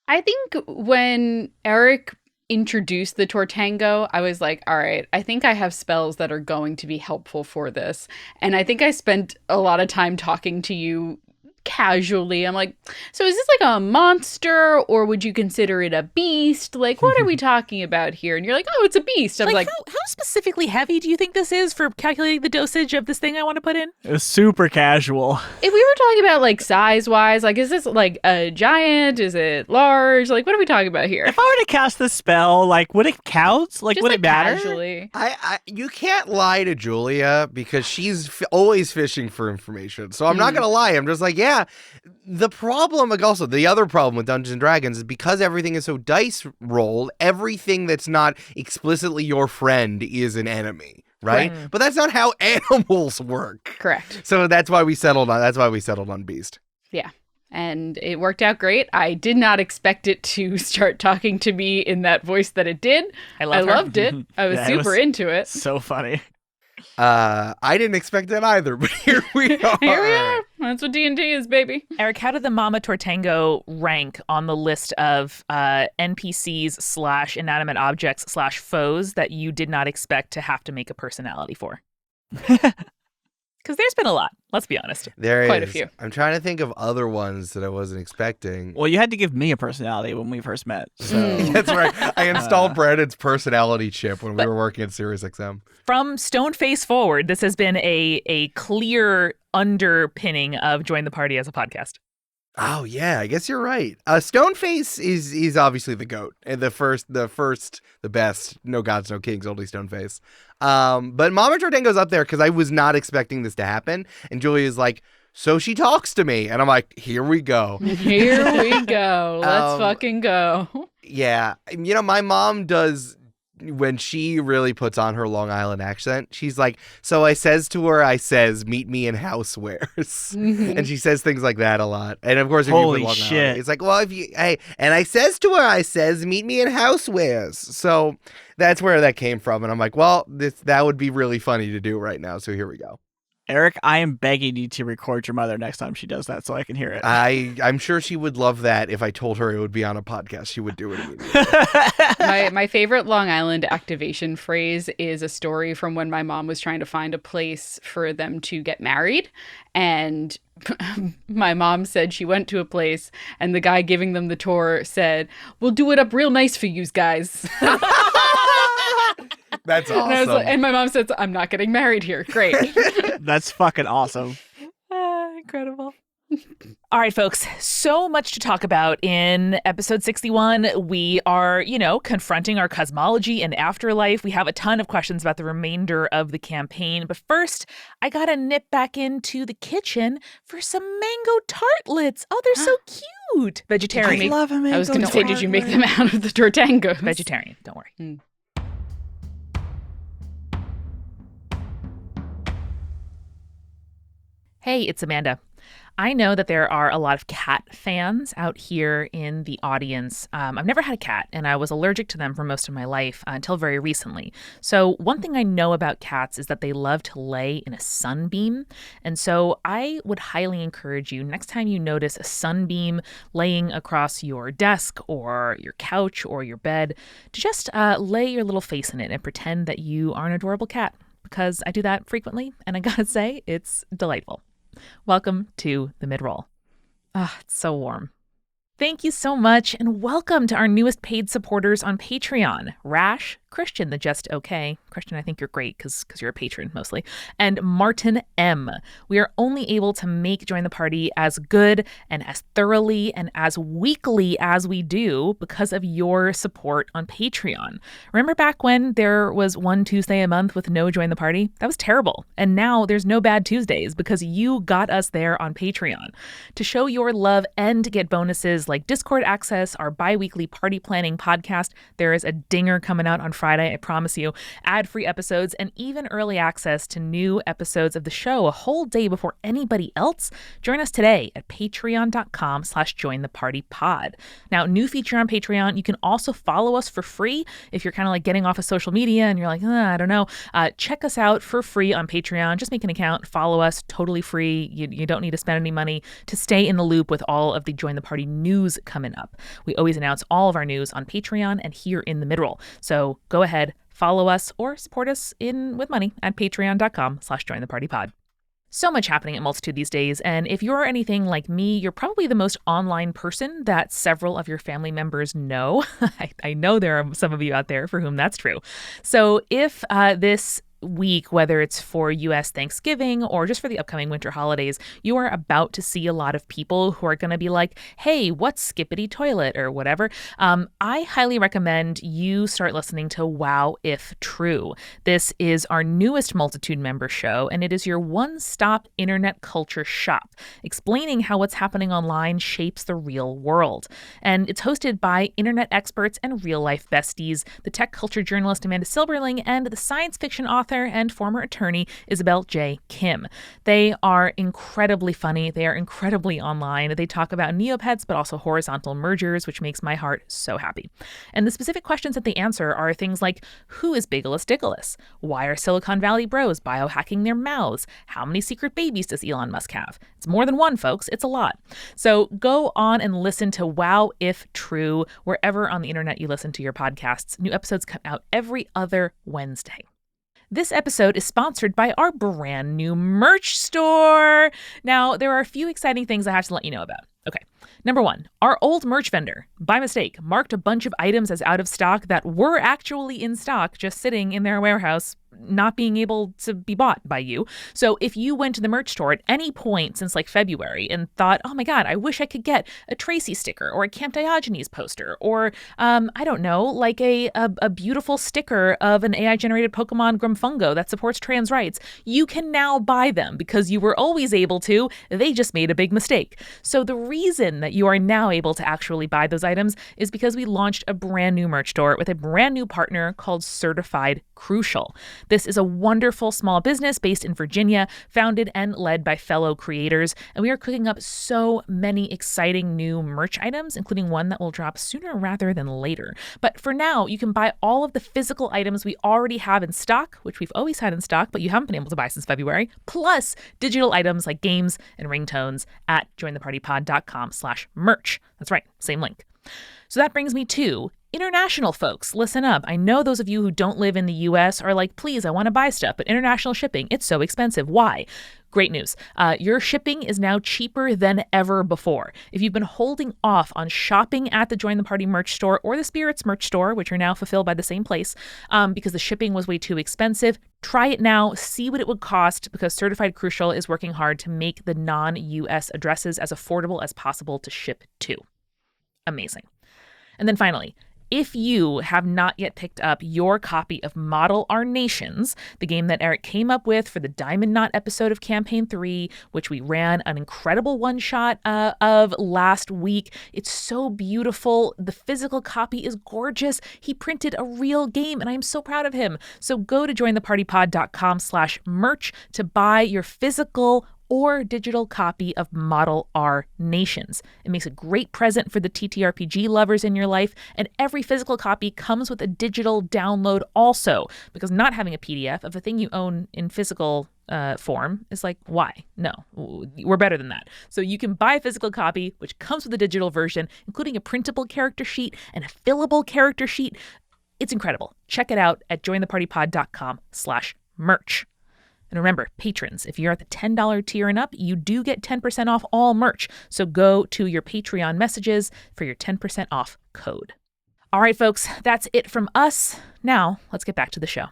I think when Eric introduced the Tortango, I was like, all right, I think I have spells that are going to be helpful for this. And I think I spent a lot of time talking to you casually. I'm like, so is this like a monster, or would you consider it a beast? Like, what are we talking about here? And you're like, oh, it's a beast. I was like, how specifically heavy do you think this is for calculating the dosage of this thing I want to put in? It was super casual. if we were talking about like size wise, like, is this like a giant? Is it large? Like, what are we talking about here? If I were to cast the spell, like, would it count? Like, Just would like it matter? casually. You can't lie to Julia because she's always fishing for information. So I'm not going to lie. I'm just like, yeah, the problem, like also the other problem with Dungeons & Dragons is because everything is so dice rolled, everything that's not explicitly your friend is an enemy, right? But that's not how animals work. Correct. So that's why we settled on Beast. Yeah. And it worked out great. I did not expect it to start talking to me in that voice that it did. I loved it. I was super into it. So funny. I didn't expect that either, but here we are. Here we are. That's what D&D is, baby. Eric, how did the Mama Tortango rank on the list of NPCs / inanimate objects / foes that you did not expect to have to make a personality for? Because there's been a lot. Let's be honest. There Quite is. a few. I'm trying to think of other ones that I wasn't expecting. Well, you had to give me a personality when we first met. So That's right. I installed Brandon's personality chip when we were working at SiriusXM. From Stoneface forward, this has been a clear underpinning of Join the Party as a podcast. Oh yeah, I guess you're right. Stoneface is obviously the GOAT. And the best. No gods, no kings, only Stoneface. But Mama Jordango's up there because I was not expecting this to happen. And Julia's like, so she talks to me. And I'm like, here we go. Here we go. Let's fucking go. Yeah. My mom does, when she really puts on her Long Island accent, she's like, so I says to her, meet me in housewares. And she says things like that a lot. And of course, if Holy you put Long shit. Island, it's like, well, and I says to her, meet me in housewares. So that's where that came from. And I'm like, well, that would be really funny to do right now. So here we go. Eric, I am begging you to record your mother next time she does that so I can hear it. I'm sure she would love that. If I told her it would be on a podcast, she would do it immediately. My favorite Long Island activation phrase is a story from when my mom was trying to find a place for them to get married. And my mom said she went to a place and the guy giving them the tour said, we'll do it up real nice for yous guys. That's awesome. And my mom said, I'm not getting married here. Great. That's fucking awesome. Incredible. All right, folks, so much to talk about in episode 61. We are, confronting our cosmology and afterlife. We have a ton of questions about the remainder of the campaign. But first, I got to nip back into the kitchen for some mango tartlets. Oh, they're so cute. Vegetarian. I love a mango I was going to say, did you make them out of the tortangos? Vegetarian, don't worry. Hey, it's Amanda. I know that there are a lot of cat fans out here in the audience. I've never had a cat, and I was allergic to them for most of my life until very recently. So one thing I know about cats is that they love to lay in a sunbeam. And so I would highly encourage you, next time you notice a sunbeam laying across your desk or your couch or your bed, to just lay your little face in it and pretend that you are an adorable cat. Because I do that frequently, and I gotta say, it's delightful. Welcome to the mid-roll. It's so warm. Thank you so much, and welcome to our newest paid supporters on Patreon. Rash, Christian, the Just Okay. Christian, I think you're great because you're a patron mostly. And Martin M. We are only able to make Join the Party as good and as thoroughly and as weekly as we do because of your support on Patreon. Remember back when there was one Tuesday a month with no Join the Party? That was terrible. And now there's no bad Tuesdays because you got us there on Patreon. To show your love and get bonuses like Discord access, our bi-weekly party planning podcast, there is a dinger coming out on Friday, I promise you, ad-free episodes, and even early access to new episodes of the show a whole day before anybody else. Join us today at patreon.com/jointhepartypod. Now, new feature on Patreon, you can also follow us for free if you're kind of like getting off of social media and you're like, I don't know. Check us out for free on Patreon. Just make an account, follow us, totally free. You don't need to spend any money to stay in the loop with all of the Join the Party news coming up. We always announce all of our news on Patreon and here in the mid-roll. So go ahead, follow us or support us with money at patreon.com/jointhepartypod. So much happening at Multitude these days, and if you're anything like me, you're probably the most online person that several of your family members know. I know there are some of you out there for whom that's true. So if this week, whether it's for U.S. Thanksgiving or just for the upcoming winter holidays, you are about to see a lot of people who are going to be like, hey, what's Skippity Toilet or whatever. I highly recommend you start listening to Wow If True. This is our newest Multitude member show, and it is your one-stop internet culture shop, explaining how what's happening online shapes the real world. And it's hosted by internet experts and real-life besties, the tech culture journalist Amanda Silberling and the science fiction author and former attorney Isabel J. Kim. They are incredibly funny. They are incredibly online. They talk about Neopets, but also horizontal mergers, which makes my heart so happy. And the specific questions that they answer are things like, who is Bigelus Dicgelus? Why are Silicon Valley bros biohacking their mouths? How many secret babies does Elon Musk have? It's more than one, folks. It's a lot. So go on and listen to Wow If True, wherever on the internet you listen to your podcasts. New episodes come out every other Wednesday. This episode is sponsored by our brand new merch store. Now, there are a few exciting things I have to let you know about. Okay. Number 1, our old merch vendor, by mistake, marked a bunch of items as out of stock that were actually in stock, just sitting in their warehouse, not being able to be bought by you. So if you went to the merch store at any point since like February and thought, oh my God, I wish I could get a Tracy sticker or a Camp Diogenes poster or, I don't know, like a beautiful sticker of an AI-generated Pokemon Grumfungo that supports trans rights, you can now buy them because you were always able to. They just made a big mistake. So the reason that you are now able to actually buy those items is because we launched a brand new merch store with a brand new partner called Certified Crucial. This is a wonderful small business based in Virginia, founded and led by fellow creators, and we are cooking up so many exciting new merch items, including one that will drop sooner rather than later. But for now, you can buy all of the physical items we already have in stock, which we've always had in stock, but you haven't been able to buy since February, plus digital items like games and ringtones at jointhepartypod.com/merch. That's right, same link. So that brings me to international folks. Listen up. I know those of you who don't live in the US are like, please, I want to buy stuff, but international shipping, it's so expensive. Why? Great news. Your shipping is now cheaper than ever before. If you've been holding off on shopping at the Join the Party merch store or the Spirits merch store, which are now fulfilled by the same place, because the shipping was way too expensive, try it now. See what it would cost, because Certified Crucial is working hard to make the non-US addresses as affordable as possible to ship to. Amazing. And then finally, if you have not yet picked up your copy of Model Our Nations, the game that Eric came up with for the Diamond Knot episode of Campaign 3, which we ran an incredible one-shot of last week. It's so beautiful. The physical copy is gorgeous. He printed a real game, and I'm so proud of him. So go to jointhepartypod.com/merch to buy your physical or digital copy of Model Our Nations. It makes a great present for the TTRPG lovers in your life, and every physical copy comes with a digital download also, because not having a PDF of a thing you own in physical form is like, why? No, we're better than that. So you can buy a physical copy, which comes with a digital version, including a printable character sheet and a fillable character sheet. It's incredible. Check it out at jointhepartypod.com/merch. And remember, patrons, if you're at the $10 tier and up, you do get 10% off all merch. So go to your Patreon messages for your 10% off code. All right, folks, that's it from us. Now, let's get back to the show.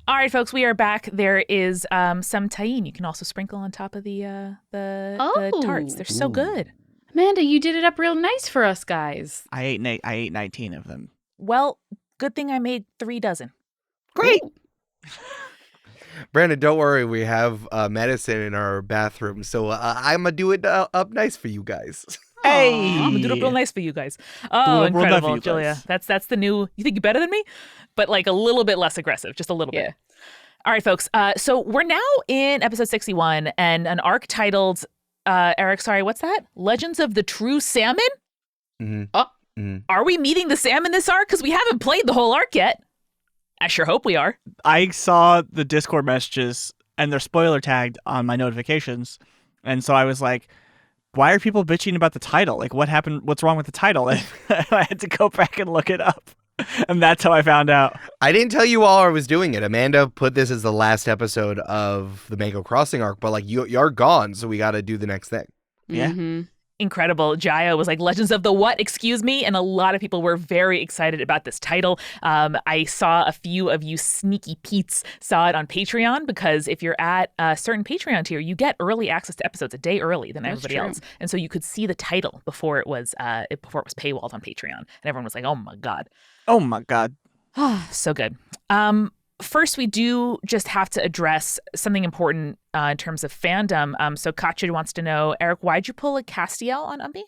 All right, folks, we are back. There is some tahini you can also sprinkle on top of the tarts. They're so good. Amanda, you did it up real nice for us guys. I ate 19 of them. Well, good thing I made 3 dozen. Great. Brandon, don't worry. We have medicine in our bathroom, so I'm going to do it up nice for you guys. Hey! I'm going to do it real nice for you guys. Oh, incredible, Julia. That's the new, you think you're better than me? But like a little bit less aggressive, just a little bit. All right, folks. So we're now in episode 61 and an arc titled, Eric, sorry, what's that? Legends of the True Salmon? Mm-hmm. Are we meeting the salmon this arc? Because we haven't played the whole arc yet. I sure hope we are. I saw the Discord messages and they're spoiler tagged on my notifications. And so I was like, why are people bitching about the title? Like, what happened? What's wrong with the title? And I had to go back and look it up. And that's how I found out. I didn't tell you while I was doing it. Amanda put this as the last episode of the Mako Crossing arc, but like you're gone, so we got to do the next thing. Yeah. Mm-hmm. Incredible. Jaya was like, Legends of the what? Excuse me. And a lot of people were very excited about this title. I saw a few of you sneaky Pete's saw it on Patreon, because if you're at a certain Patreon tier, you get early access to episodes a day early than everybody else. And so you could see the title before it was paywalled on Patreon. And everyone was like, oh my God. Oh my God. So good. First, we do just have to address something important in terms of fandom. So Katja wants to know, Eric, why'd you pull a Castiel on Umbi?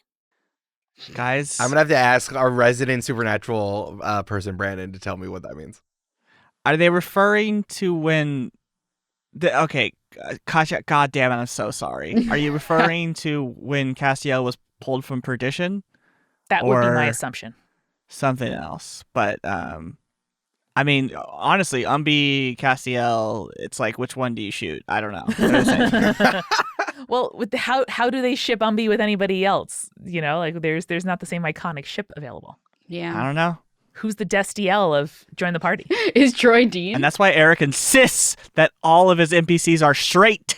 Guys, I'm going to have to ask our resident supernatural person, Brandon, to tell me what that means. Are they referring to when... Okay, Katja, God damn it, I'm so sorry. Are you referring to when Castiel was pulled from perdition? That would be my assumption. Something else. But... I mean, honestly, Umbi, Castiel, it's like, which one do you shoot? I don't know. Well, with how do they ship Umbi with anybody else? You know, like there's not the same iconic ship available. Yeah. I don't know. Who's the Destiel of Join the Party? Is Troy Dean? And that's why Eric insists that all of his NPCs are straight.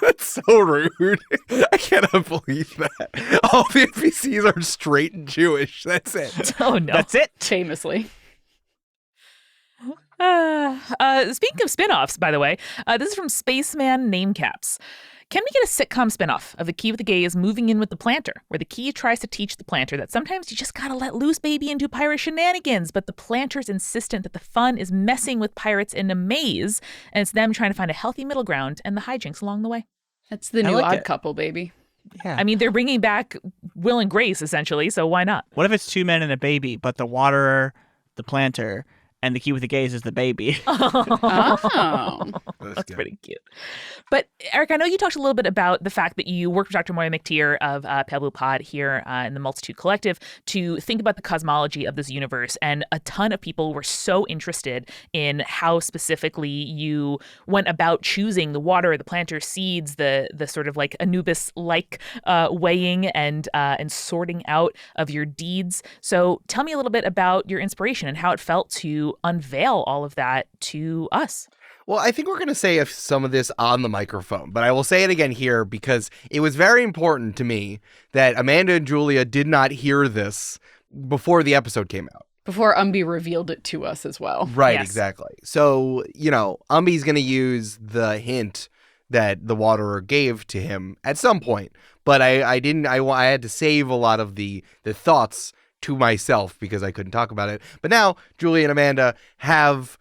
That's so rude. I cannot believe that. All the NPCs are straight and Jewish. That's it. Oh, no. That's it. Famously. Speaking of spin-offs, by the way, this is from Spaceman Namecaps. Can we get a sitcom spinoff of The Key with the Gaze moving in with the planter, where the key tries to teach the planter that sometimes you just gotta let loose, baby, and do pirate shenanigans, but the planter's insistent that the fun is messing with pirates in a maze, and it's them trying to find a healthy middle ground and the hijinks along the way. That's the new Odd Couple, baby. Yeah. I mean, they're bringing back Will and Grace, essentially, so why not? What if it's 2 men and a baby, but the waterer, the planter, and the key with the gaze is the baby? Oh. That's pretty cute. But Eric, I know you talked a little bit about the fact that you worked with Dr. Moya McTeer of Pale Blue Pod here in the Multitude Collective to think about the cosmology of this universe. And a ton of people were so interested in how specifically you went about choosing the water, the planter, seeds, the sort of like Anubis-like weighing and sorting out of your deeds. So tell me a little bit about your inspiration and how it felt to unveil all of that to us. Well, I think we're going to say some of this on the microphone, but I will say it again here because it was very important to me that Amanda and Julia did not hear this before the episode came out. Before Umbi revealed it to us as well. Right, Yes. exactly. So, Umbi's going to use the hint that the Waterer gave to him at some point, but I had to save a lot of the thoughts to myself because I couldn't talk about it. But now Julia and Amanda have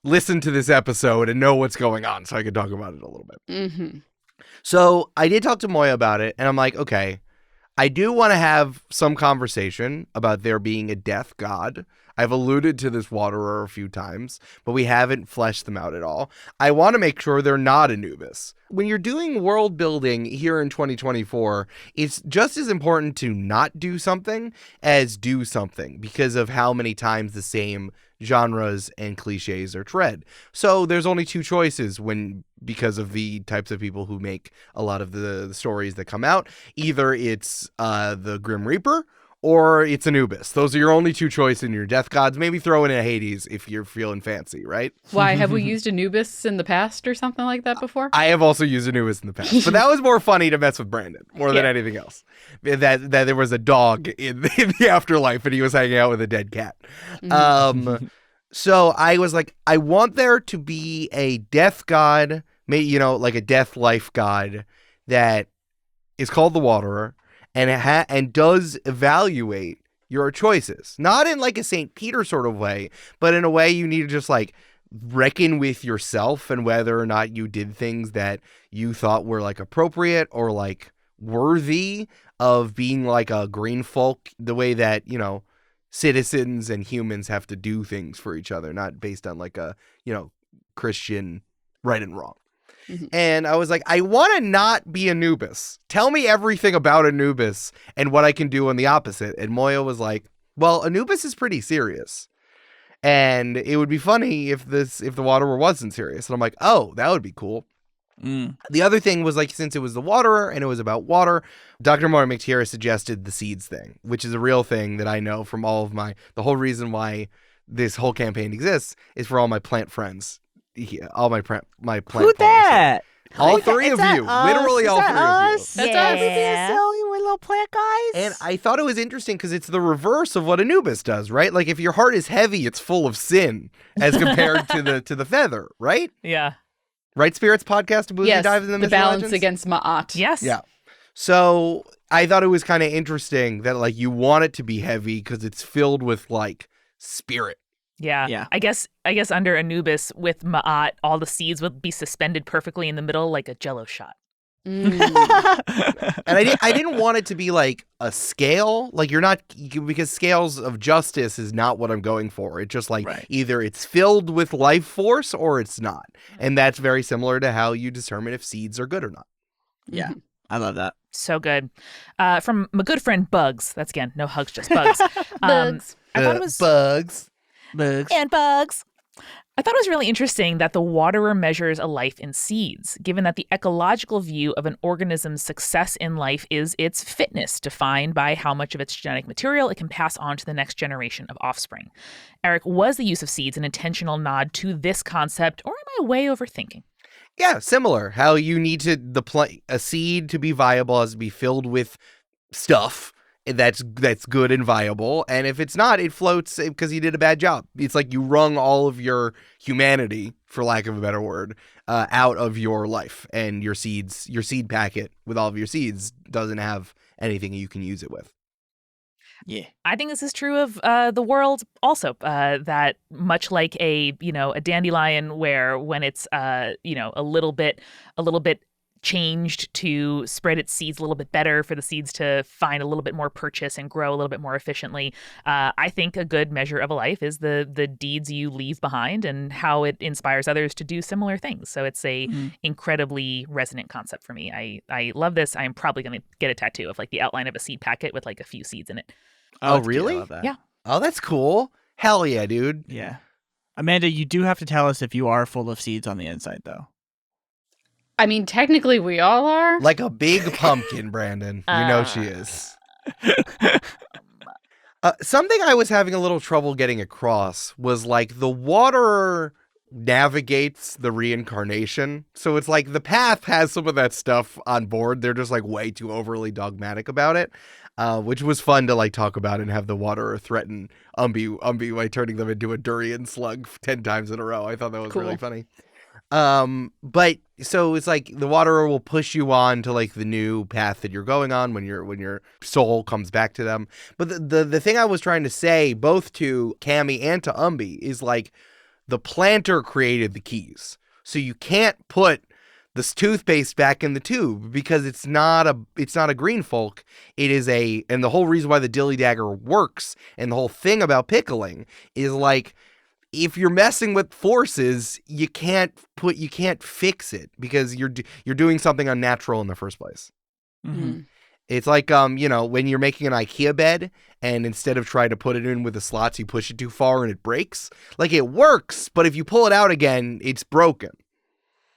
listened to this episode and know what's going on, so I can talk about it a little bit. Mm-hmm. So I did talk to Moya about it, and I'm like, okay, I do want to have some conversation about there being a death god. I've alluded to this Waterer a few times, but we haven't fleshed them out at all. I want to make sure they're not Anubis. When you're doing world building here in 2024, it's just as important to not do something as do something because of how many times the same genres and cliches are tread. So there's only 2 choices because of the types of people who make a lot of the stories that come out. Either it's the Grim Reaper or it's Anubis. Those are your only 2 choices in your death gods. Maybe throw in a Hades if you're feeling fancy, right? Why, have we used Anubis in the past or something like that before? I have also used Anubis in the past, but that was more funny to mess with Brandon more than anything else. That there was a dog in the afterlife and he was hanging out with a dead cat. So I was like, I want there to be a death god, like a death life god that is called the Waterer and does evaluate your choices. Not in like a St. Peter sort of way, but in a way you need to just like reckon with yourself and whether or not you did things that you thought were like appropriate or like worthy of being like a green folk, the way that, citizens and humans have to do things for each other, not based on like a, Christian right and wrong. Mm-hmm. And I was like, I want to not be Anubis. Tell me everything about Anubis and what I can do on the opposite. And Moya was like, well, Anubis is pretty serious. And it would be funny if the Waterer wasn't serious. And I'm like, oh, that would be cool. The other thing was like, since it was the Waterer and it was about water, Dr. Moya McTeer suggested the seeds thing, which is a real thing that I know from the whole reason why this whole campaign exists is for all my plant friends. All my plant Who that? All 3 of you. Literally all 3 of you. That's us. We're little plant guys. And I thought it was interesting because it's the reverse of what Anubis does, right? Like if your heart is heavy, it's full of sin as compared to the feather, right? Yeah. Right, Spirits podcast, Boozy yes, Dive in the balance Legends? against Ma'at. Yes. Yeah. So I thought it was kind of interesting that like you want it to be heavy because it's filled with like spirit. Yeah. I guess under Anubis with Ma'at, all the seeds would be suspended perfectly in the middle like a Jell-O shot. And I didn't want it to be like a scale. Like because scales of justice is not what I'm going for. It's just like either it's filled with life force or it's not. And that's very similar to how you determine if seeds are good or not. Yeah. I love that. So good. From my good friend Bugs. That's again, no hugs, just Bugs. Bugs. I thought it was Bugs. And Bugs. I thought it was really interesting that the waterer measures a life in seeds, given that the ecological view of an organism's success in life is its fitness, defined by how much of its genetic material it can pass on to the next generation of offspring. Eric, was the use of seeds an intentional nod to this concept, or am I way overthinking? Yeah, similar. How you need a seed to be viable has to be filled with stuff that's good and viable, and if it's not, it floats because you did a bad job. It's like you wrung all of your humanity, for lack of a better word, out of your life, and your seed packet with all of your seeds doesn't have anything you can use it with. Yeah, I think this is true of the world also. That much like a dandelion, where when it's a little bit changed to spread its seeds a little bit better for the seeds to find a little bit more purchase and grow a little bit more efficiently. I think a good measure of a life is the deeds you leave behind and how it inspires others to do similar things. So it's a incredibly resonant concept for me. I love this. I'm probably going to get a tattoo of like the outline of a seed packet with like a few seeds in it. Oh, really? I love that. Yeah. Oh, that's cool. Hell yeah, dude. Yeah. Amanda, you do have to tell us if you are full of seeds on the inside, though. I mean, technically we all are. Like a big pumpkin, Brandon. You know she is. Something I was having a little trouble getting across was like the water navigates the reincarnation. So it's like the path has some of that stuff on board. They're just like way too overly dogmatic about it, which was fun to like talk about and have the waterer threaten Umbi by turning them into a durian slug 10 times in a row. I thought that was really funny. But so it's like the waterer will push you on to like the new path that you're going on when your soul comes back to them. But the thing I was trying to say both to Cammy and to Umbi is like the planter created the keys. So you can't put this toothpaste back in the tube because it's not a green folk. It is and the whole reason why the dilly dagger works and the whole thing about pickling is like, if you're messing with forces, you can't fix it because you're doing something unnatural in the first place. Mm-hmm. It's like when you're making an IKEA bed and instead of trying to put it in with the slots, you push it too far and it breaks. Like it works, but if you pull it out again, it's broken.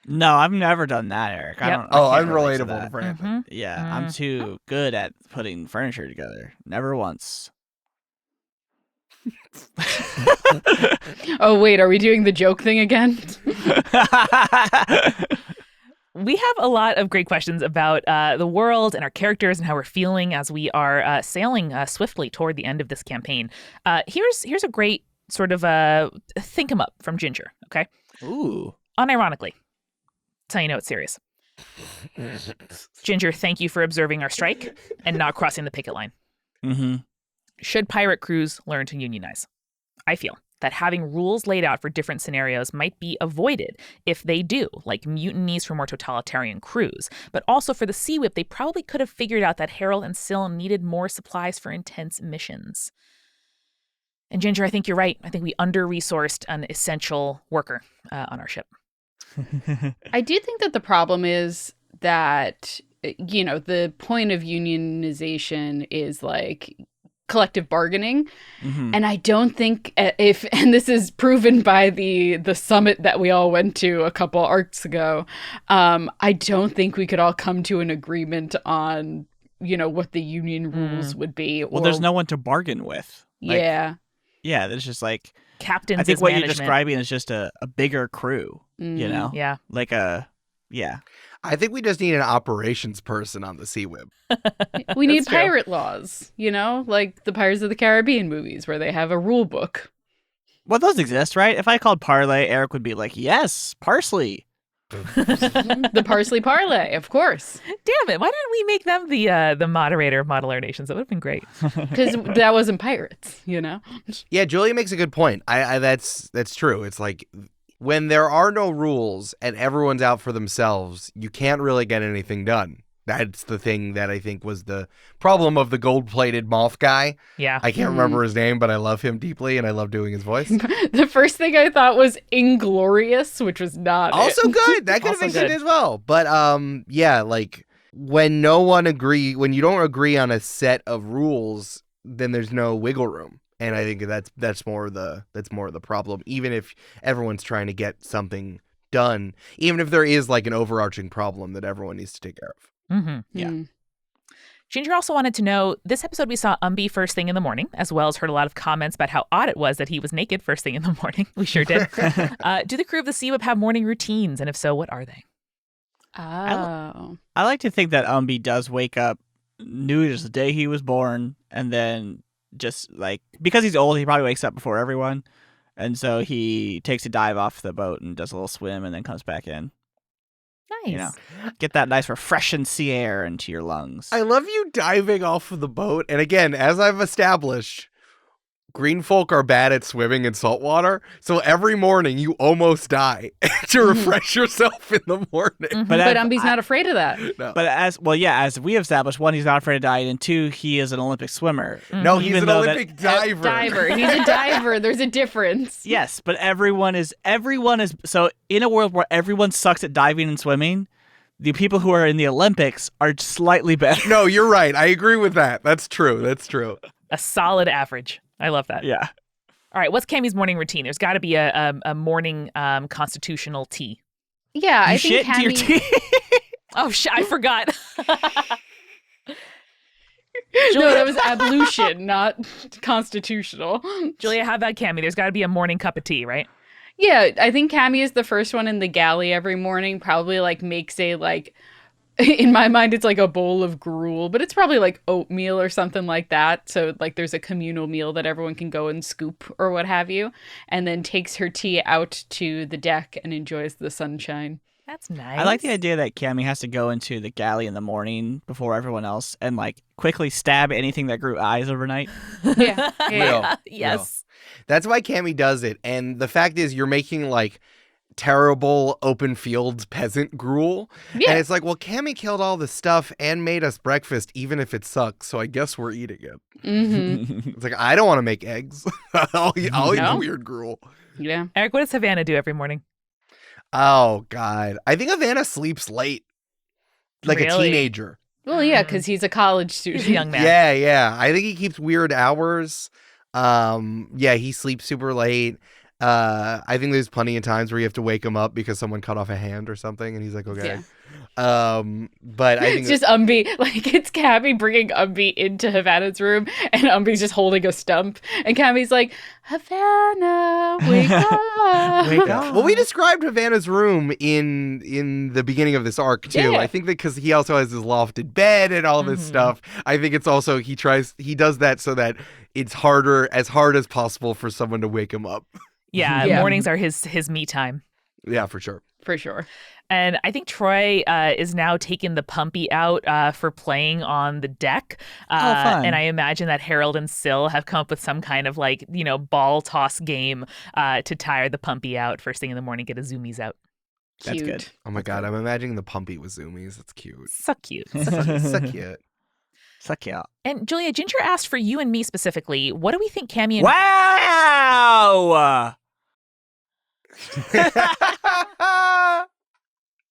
No, I've never done that, Eric. Yep. I'm relatable to Brandon. Mm-hmm. Yeah, I'm too good at putting furniture together. Never once. Oh, wait, are we doing the joke thing again? We have a lot of great questions about the world and our characters and how we're feeling as we are sailing swiftly toward the end of this campaign. Here's a great sort of think 'em up from Ginger, okay? Ooh. Unironically. That's how you know it's serious. Ginger, thank you for observing our strike and not crossing the picket line. Mm-hmm. Should pirate crews learn to unionize? I feel that having rules laid out for different scenarios might be avoided if they do, like mutinies for more totalitarian crews. But also for the Sea Whip, they probably could have figured out that Harold and Syl needed more supplies for intense missions. And Ginger, I think you're right. I think we under-resourced an essential worker on our ship. I do think that the problem is that, the point of unionization is like collective bargaining. Mm-hmm. And I don't think and this is proven by the summit that we all went to a couple arcs ago, I don't think we could all come to an agreement on, what the union rules would be. Well, there's no one to bargain with. Yeah. Yeah, there's just like Captains I think what management. you're describing is just a bigger crew, Yeah. Like yeah. I think we just need an operations person on the Sea Whip. We need That's true. pirate laws, like the Pirates of the Caribbean movies where they have a rule book. Well, those exist, right? If I called Parlay, Eric would be like, yes, parsley. The Parsley Parlay, of course. Damn it! Why didn't we make them the moderator of Model Air Nations? That would have been great. Because that wasn't pirates, Yeah, Julia makes a good point. That's true. It's like when there are no rules and everyone's out for themselves, you can't really get anything done. That's the thing that I think was the problem of the gold-plated moth guy. Yeah. I can't remember his name, but I love him deeply, and I love doing his voice. The first thing I thought was Inglorious, which was not Also it. good. That could have been good as well. But yeah, like when you don't agree on a set of rules, then there's no wiggle room. And I think that's more the problem. Even if everyone's trying to get something done, even if there is like an overarching problem that everyone needs to take care of. Mm-hmm. Yeah. Ginger also wanted to know, this episode we saw Umbi first thing in the morning, as well as heard a lot of comments about how odd it was that he was naked first thing in the morning. We sure did. Do the crew of the Sea Whip have morning routines? And if so, what are they? Oh. I like to think that Umbi does wake up new as the day he was born, and then just like, because he's old, he probably wakes up before everyone. And so he takes a dive off the boat and does a little swim and then comes back in. Nice. You know, get that nice refreshing sea air into your lungs. I love you diving off of the boat. And again, as I've established, green folk are bad at swimming in salt water. So every morning you almost die to refresh yourself in the morning. But Umbi's not afraid of that. No. But as we established, one, he's not afraid of dying, and two, he is an Olympic swimmer. No, he's an Olympic diver. He's a diver. There's a difference. Yes, but everyone is so in a world where everyone sucks at diving and swimming, the people who are in the Olympics are slightly better. No, you're right. I agree with that. That's true. A solid average. I love that. Yeah. All right, what's Cammie's morning routine? There's got to be a morning constitutional tea. Yeah, I You think shit into your Cammie... tea? Oh, I forgot. No, that was ablution, not constitutional. Julia, how about Cammie? There's got to be a morning cup of tea, right? Yeah, I think Cammie is the first one in the galley every morning, probably like makes a like... In my mind, it's like a bowl of gruel, but it's probably like oatmeal or something like that. So like there's a communal meal that everyone can go and scoop or what have you, and then takes her tea out to the deck and enjoys the sunshine. That's nice. I like the idea that Cammie has to go into the galley in the morning before everyone else and like quickly stab anything that grew eyes overnight. Yeah. Real. Yes. That's why Cammie does it. And the fact is, you're making like terrible open fields peasant gruel. Yeah. And it's like, well, Cammie killed all the stuff and made us breakfast, even if it sucks. So I guess we're eating it. Mm-hmm. It's like, I don't want to make eggs. I'll eat the No. weird gruel. Yeah. Eric, what does Havana do every morning? Oh, God. I think Havana sleeps late. Like a Really? teenager. Well, yeah, because he's a college student. He's a young man. Yeah. I think he keeps weird hours. Yeah, he sleeps super late. I think there's plenty of times where you have to wake him up because someone cut off a hand or something, and he's like, okay. Yeah. But I think It's just Umbi, like it's Cammie bringing Umbi into Havana's room, and Umbi's just holding a stump, and Cammie's like, Havana, wake up. Wake up. well, we described Havana's room in the beginning of this arc too. Yeah. I think that because he also has his lofted bed and all this stuff. I think it's also he does that so that it's as hard as possible for someone to wake him up. Yeah, Yeah. mornings are his me time. Yeah, for sure. For sure. And I think Troy is now taking the pumpy out for playing on the deck. Fun. And I imagine that Harold and Syl have come up with some kind of like, ball toss game to tire the pumpy out first thing in the morning, get his zoomies out. That's Cute. good. Oh my God, I'm imagining the pumpy with zoomies. That's cute. So cute. So cute. Suck you out. And Julia, Ginger asked for you and me specifically, what do we think Cammie and Wow!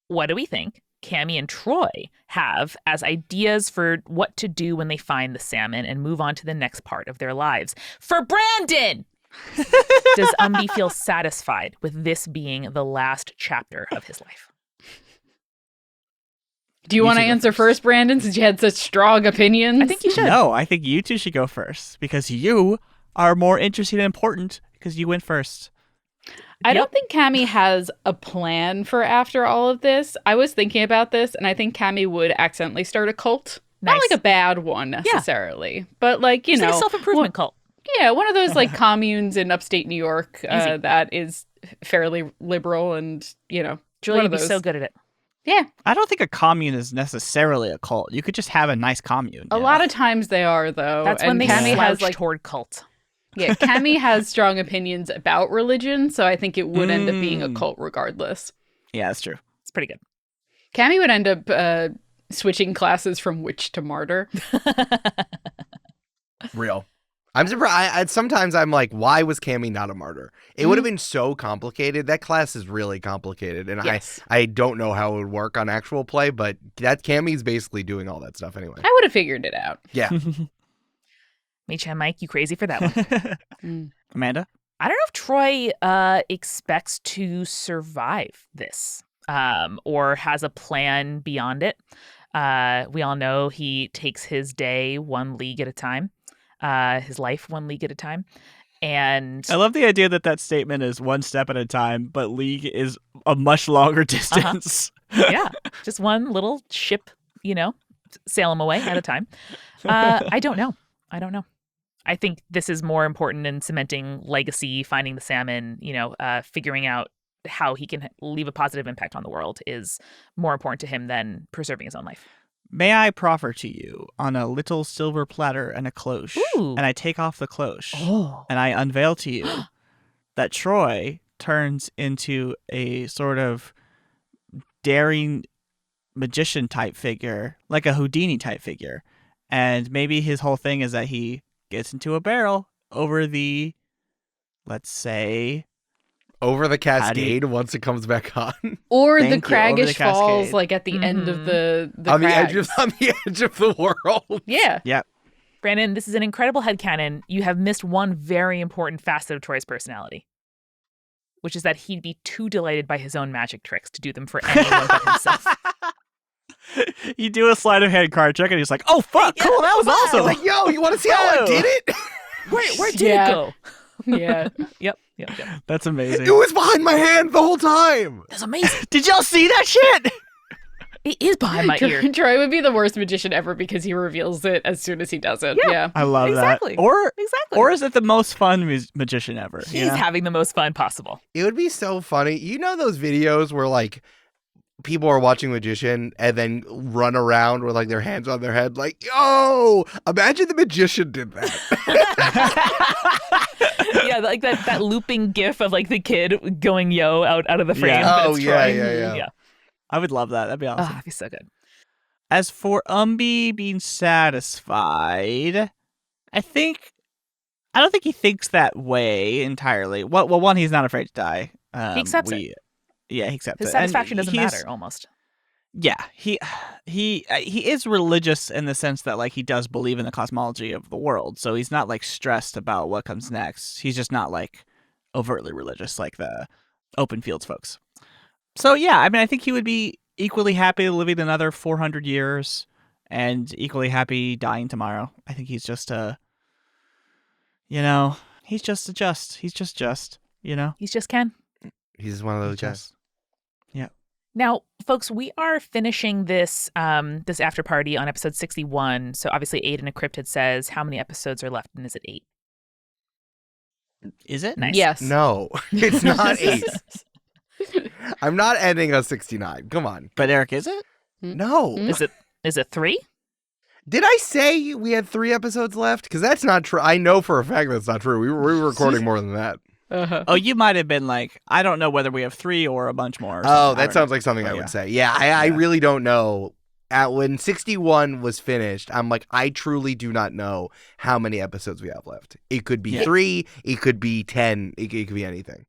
what do we think Cammie and Troy have as ideas for what to do when they find the salmon and move on to the next part of their lives? For Brandon! Does Umbi feel satisfied with this being the last chapter of his life? Do you want to answer first, Brandon, since you had such strong opinions? I think you should. No, I think you two should go first because you are more interesting and important because you went first. I don't think Cammie has a plan for after all of this. I was thinking about this, and I think Cammie would accidentally start a cult. Not Nice. like a bad one necessarily, but like, It's like a self-improvement cult. Yeah, one of those like communes in upstate New York Easy. that is fairly liberal and, Julia one would of be those. so good at it. Yeah, I don't think a commune is necessarily a cult. You could just have a nice commune. a lot of times they are though. That's and when they Cammie slouch has like toward cult. yeah, Cammie has strong opinions about religion, so I think it would end up being a cult regardless. Yeah, that's true. It's pretty good. Cammie would end up switching classes from witch to martyr. Real. I'm surprised. Sometimes I'm like, why was Cammie not a martyr? It would have been so complicated. That class is really complicated, and Yes. I don't know how it would work on actual play. But that Cammie's basically doing all that stuff anyway. I would have figured it out. Yeah. Mage Hand Mike, you crazy for that one. Amanda? I don't know if Troy expects to survive this or has a plan beyond it. We all know he takes his day 1 league at a time, his life 1 league at a time. And I love the idea that statement is 1 step at a time, but league is a much longer distance. Yeah, just one little ship, sail him away at a time. I don't know. I think this is more important in cementing legacy, finding the salmon, figuring out how he can leave a positive impact on the world is more important to him than preserving his own life. May I proffer to you on a little silver platter and a cloche, Ooh. and I take off the cloche, and I unveil to you that Troy turns into a sort of daring magician type figure, like a Houdini type figure. And maybe his whole thing is that he gets into a barrel over the, let's say, over the cascade once it comes back on. Or Thank the you, over the Craggish Falls, cascade. like at the end of the on crags. the edge of the world. Yeah. Yep. Brandon, this is an incredible headcanon. You have missed one very important facet of Troy's personality, which is that he'd be too delighted by his own magic tricks to do them for anyone but himself. You do a sleight of hand card trick, and he's like, "Oh fuck, cool, that was awesome!" Like, yo, you want to see how I did it? Where did Yeah. it go? Yeah. Yep. That's amazing. It was behind my hand the whole time. That's amazing. Did y'all see that shit? It is behind my ear. Troy would be the worst magician ever because he reveals it as soon as he does it. Yeah. I love Exactly. that. Exactly. Or is it the most fun magician ever? He's having the most fun possible. It would be so funny. You know those videos where like people are watching magician and then run around with like their hands on their head, like, yo, imagine the magician did that. Yeah, like that looping gif of like the kid going yo out of the frame. Yeah. but it's Oh, yeah, Troy. yeah. I would love that. That'd be awesome. Oh, that'd be so good. As for Umbi being satisfied, I don't think he thinks that way entirely. Well, one, he's not afraid to die. He accepts it. Yeah, he accepts His it. satisfaction And doesn't he's- matter almost. Yeah, he is religious in the sense that like he does believe in the cosmology of the world, so he's not like stressed about what comes next. He's just not like overtly religious like the open fields folks. So yeah, I mean, I think he would be equally happy living another 400 years and equally happy dying tomorrow. I think he's just he's just just. He's just, He's just Ken. He's one of those guys. Yeah. Now, folks, we are finishing this this after party on episode 61. So obviously, 8 in a Cryptid says how many episodes are left, and is it 8? Is it? Nice. Yes. No, it's not 8. I'm not ending on 69. Come on. But Eric, is it? No. Is it 3? Did I say we had 3 episodes left? Because that's not true. I know for a fact that's not true. We were recording more than that. Uh-huh. Oh, you might have been like, I don't know whether we have 3 or a bunch more. Or Oh, something. that sounds like something I would say. Yeah, I really don't know. When 61 was finished, I'm like, I truly do not know how many episodes we have left. It could be 3. It could be 10. It could be anything.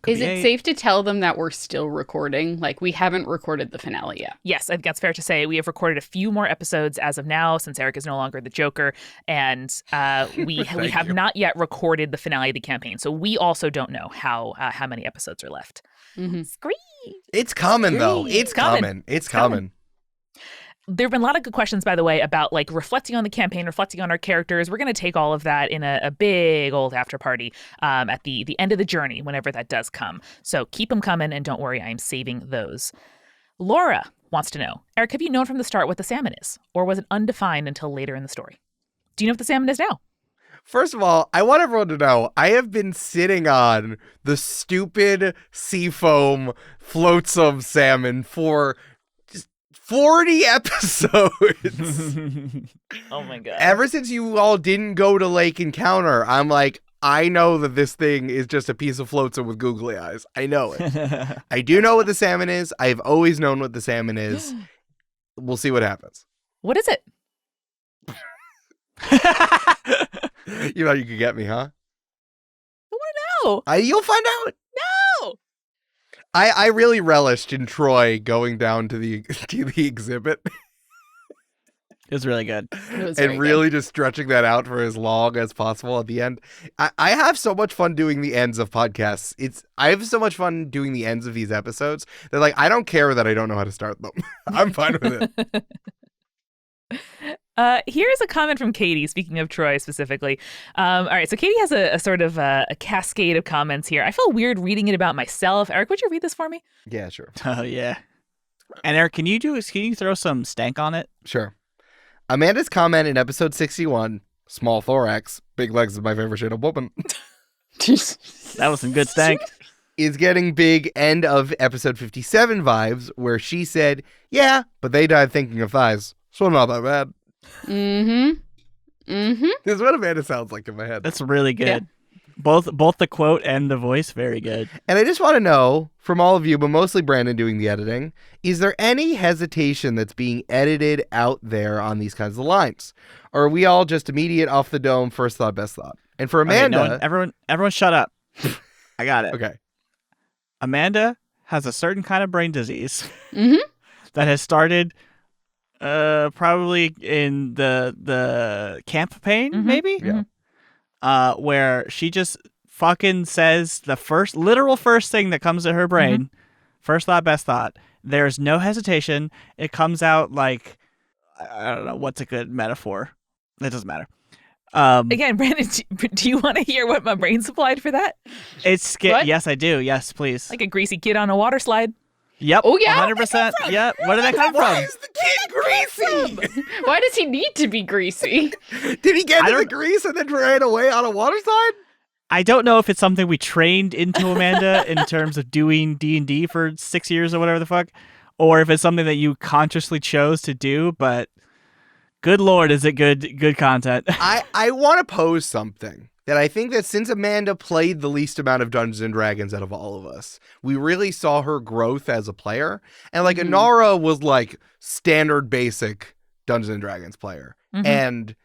Could Is be it 8. safe to tell them that we're still recording? Like, we haven't recorded the finale yet. Yes, I think that's fair to say. We have recorded a few more episodes as of now, since Eric is no longer the Joker, and we have not yet recorded the finale of the campaign. So we also don't know how many episodes are left. Mm-hmm. Scream! It's coming, though. It's Coming. coming. It's coming. There have been a lot of good questions, by the way, about like reflecting on the campaign, reflecting on our characters. We're going to take all of that in a big old after party at the end of the journey, whenever that does come. So keep them coming, and don't worry, I'm saving those. Laura wants to know, Eric, have you known from the start what the salmon is, or was it undefined until later in the story? Do you know what the salmon is now? First of all, I want everyone to know I have been sitting on the stupid seafoam flotsam salmon for 40 episodes. Oh my god. Ever since you all didn't go to Lake Encounter, I'm like, I know that this thing is just a piece of flotsam with googly eyes. I know it. I do know what the salmon is. I've always known what the salmon is. We'll see what happens. What is it? You thought you could get me, huh? I want to know. You'll find out. No. I really relished in Troy going down to the exhibit. It was really good. It was And very really good. just stretching that out for as long as possible at the end. I have so much fun doing the ends of podcasts. I have so much fun doing the ends of these episodes that like I don't care that I don't know how to start them. I'm fine with it. Here's a comment from Katie, speaking of Troy specifically. All right, so Katie has a sort of a cascade of comments here. I feel weird reading it about myself. Eric, would you read this for me? Yeah, sure. Oh yeah. And Eric, can you throw some stank on it? Sure. Amanda's comment in episode 61, small thorax, big legs is my favorite shade of woman, That was some good stank. is getting big end of episode 57 vibes where she said, yeah, but they died thinking of thighs, so not that bad. Mm-hmm. Mm-hmm. This is what Amanda sounds like in my head. That's really good. Yeah. Both the quote and the voice, very good. And I just want to know from all of you, but mostly Brandon doing the editing, is there any hesitation that's being edited out there on these kinds of lines? Or are we all just immediate off the dome, first thought, best thought? And for Amanda... Okay, everyone shut up. I got it. Okay. Amanda has a certain kind of brain disease Mm-hmm. that has started probably in the Camp-Paign, maybe? Yeah. Where she just fucking says the literal first thing that comes to her brain, first thought, best thought. There's no hesitation. It comes out like, I don't know, what's a good metaphor? It doesn't matter. Again, Brandon, do you want to hear what my brain supplied for that? It's What? Yes, I do. Yes, please. Like a greasy kid on a water slide. Yep. Oh, yeah? 100%. Yeah. Where did that come Why from? is the kid greasy? Why does he need to be greasy? Did he get I into the don't- grease and then ran away on a water slide? I don't know if it's something we trained into Amanda in terms of doing D&D for 6 years or whatever the fuck, or if it's something that you consciously chose to do, but good Lord, is it good content. I want to pose something that I think that since Amanda played the least amount of Dungeons and Dragons out of all of us, we really saw her growth as a player. And like Inara was like standard basic Dungeons and Dragons player. And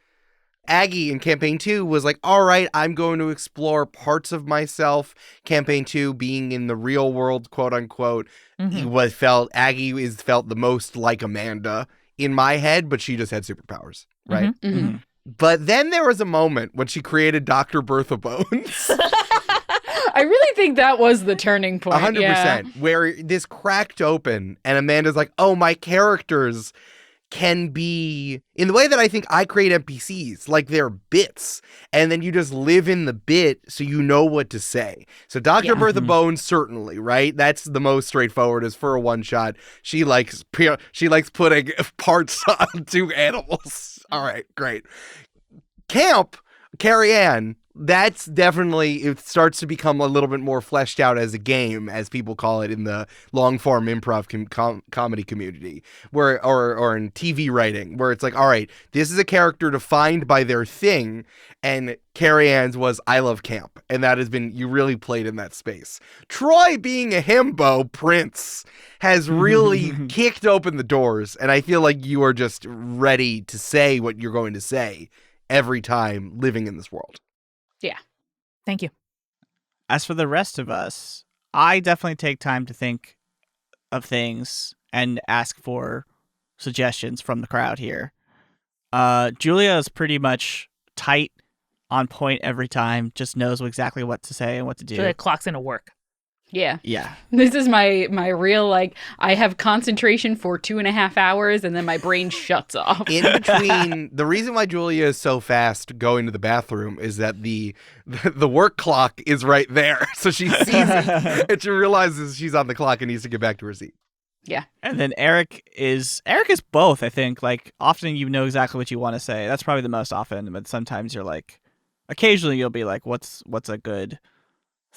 Aggie in Campaign 2 was like, all right, I'm going to explore parts of myself. Campaign 2 being in the real world, quote unquote, Aggie is felt the most like Amanda in my head, but she just had superpowers, right? Mm-hmm. But then there was a moment when she created Dr. Bertha Bones. I really think that was the turning point. 100%. Yeah. Where this cracked open and Amanda's like, oh, my characters can be in the way that I think I create NPCs, like they're bits. And then you just live in the bit so you know what to say. So Dr. Bertha Bones, certainly, right? That's the most straightforward is for a one shot. She likes putting parts onto animals. All right, great. Camp, Carrie Ann, that's definitely, it starts to become a little bit more fleshed out as a game, as people call it in the long form improv comedy community, where or in TV writing, where it's like, all right, this is a character defined by their thing, and Carrie Ann's was I love camp, and that has been, you really played in that space. Troy being a himbo prince has really kicked open the doors, and I feel like you are just ready to say what you're going to say every time living in this world. Yeah. Thank you. As for the rest of us, I definitely take time to think of things and ask for suggestions from the crowd here. Julia is pretty much tight, on point every time, just knows exactly what to say and what to do. So that clocks into work. Yeah. Yeah. This is my real, like, I have concentration for 2.5 hours and then my brain shuts off. In between, the reason why Julia is so fast going to the bathroom is that the work clock is right there. So she sees it and she realizes she's on the clock and needs to get back to her seat. Yeah. And then Eric is both, I think. Like, often you know exactly what you want to say. That's probably the most often, but sometimes you're like, occasionally you'll be like, what's a good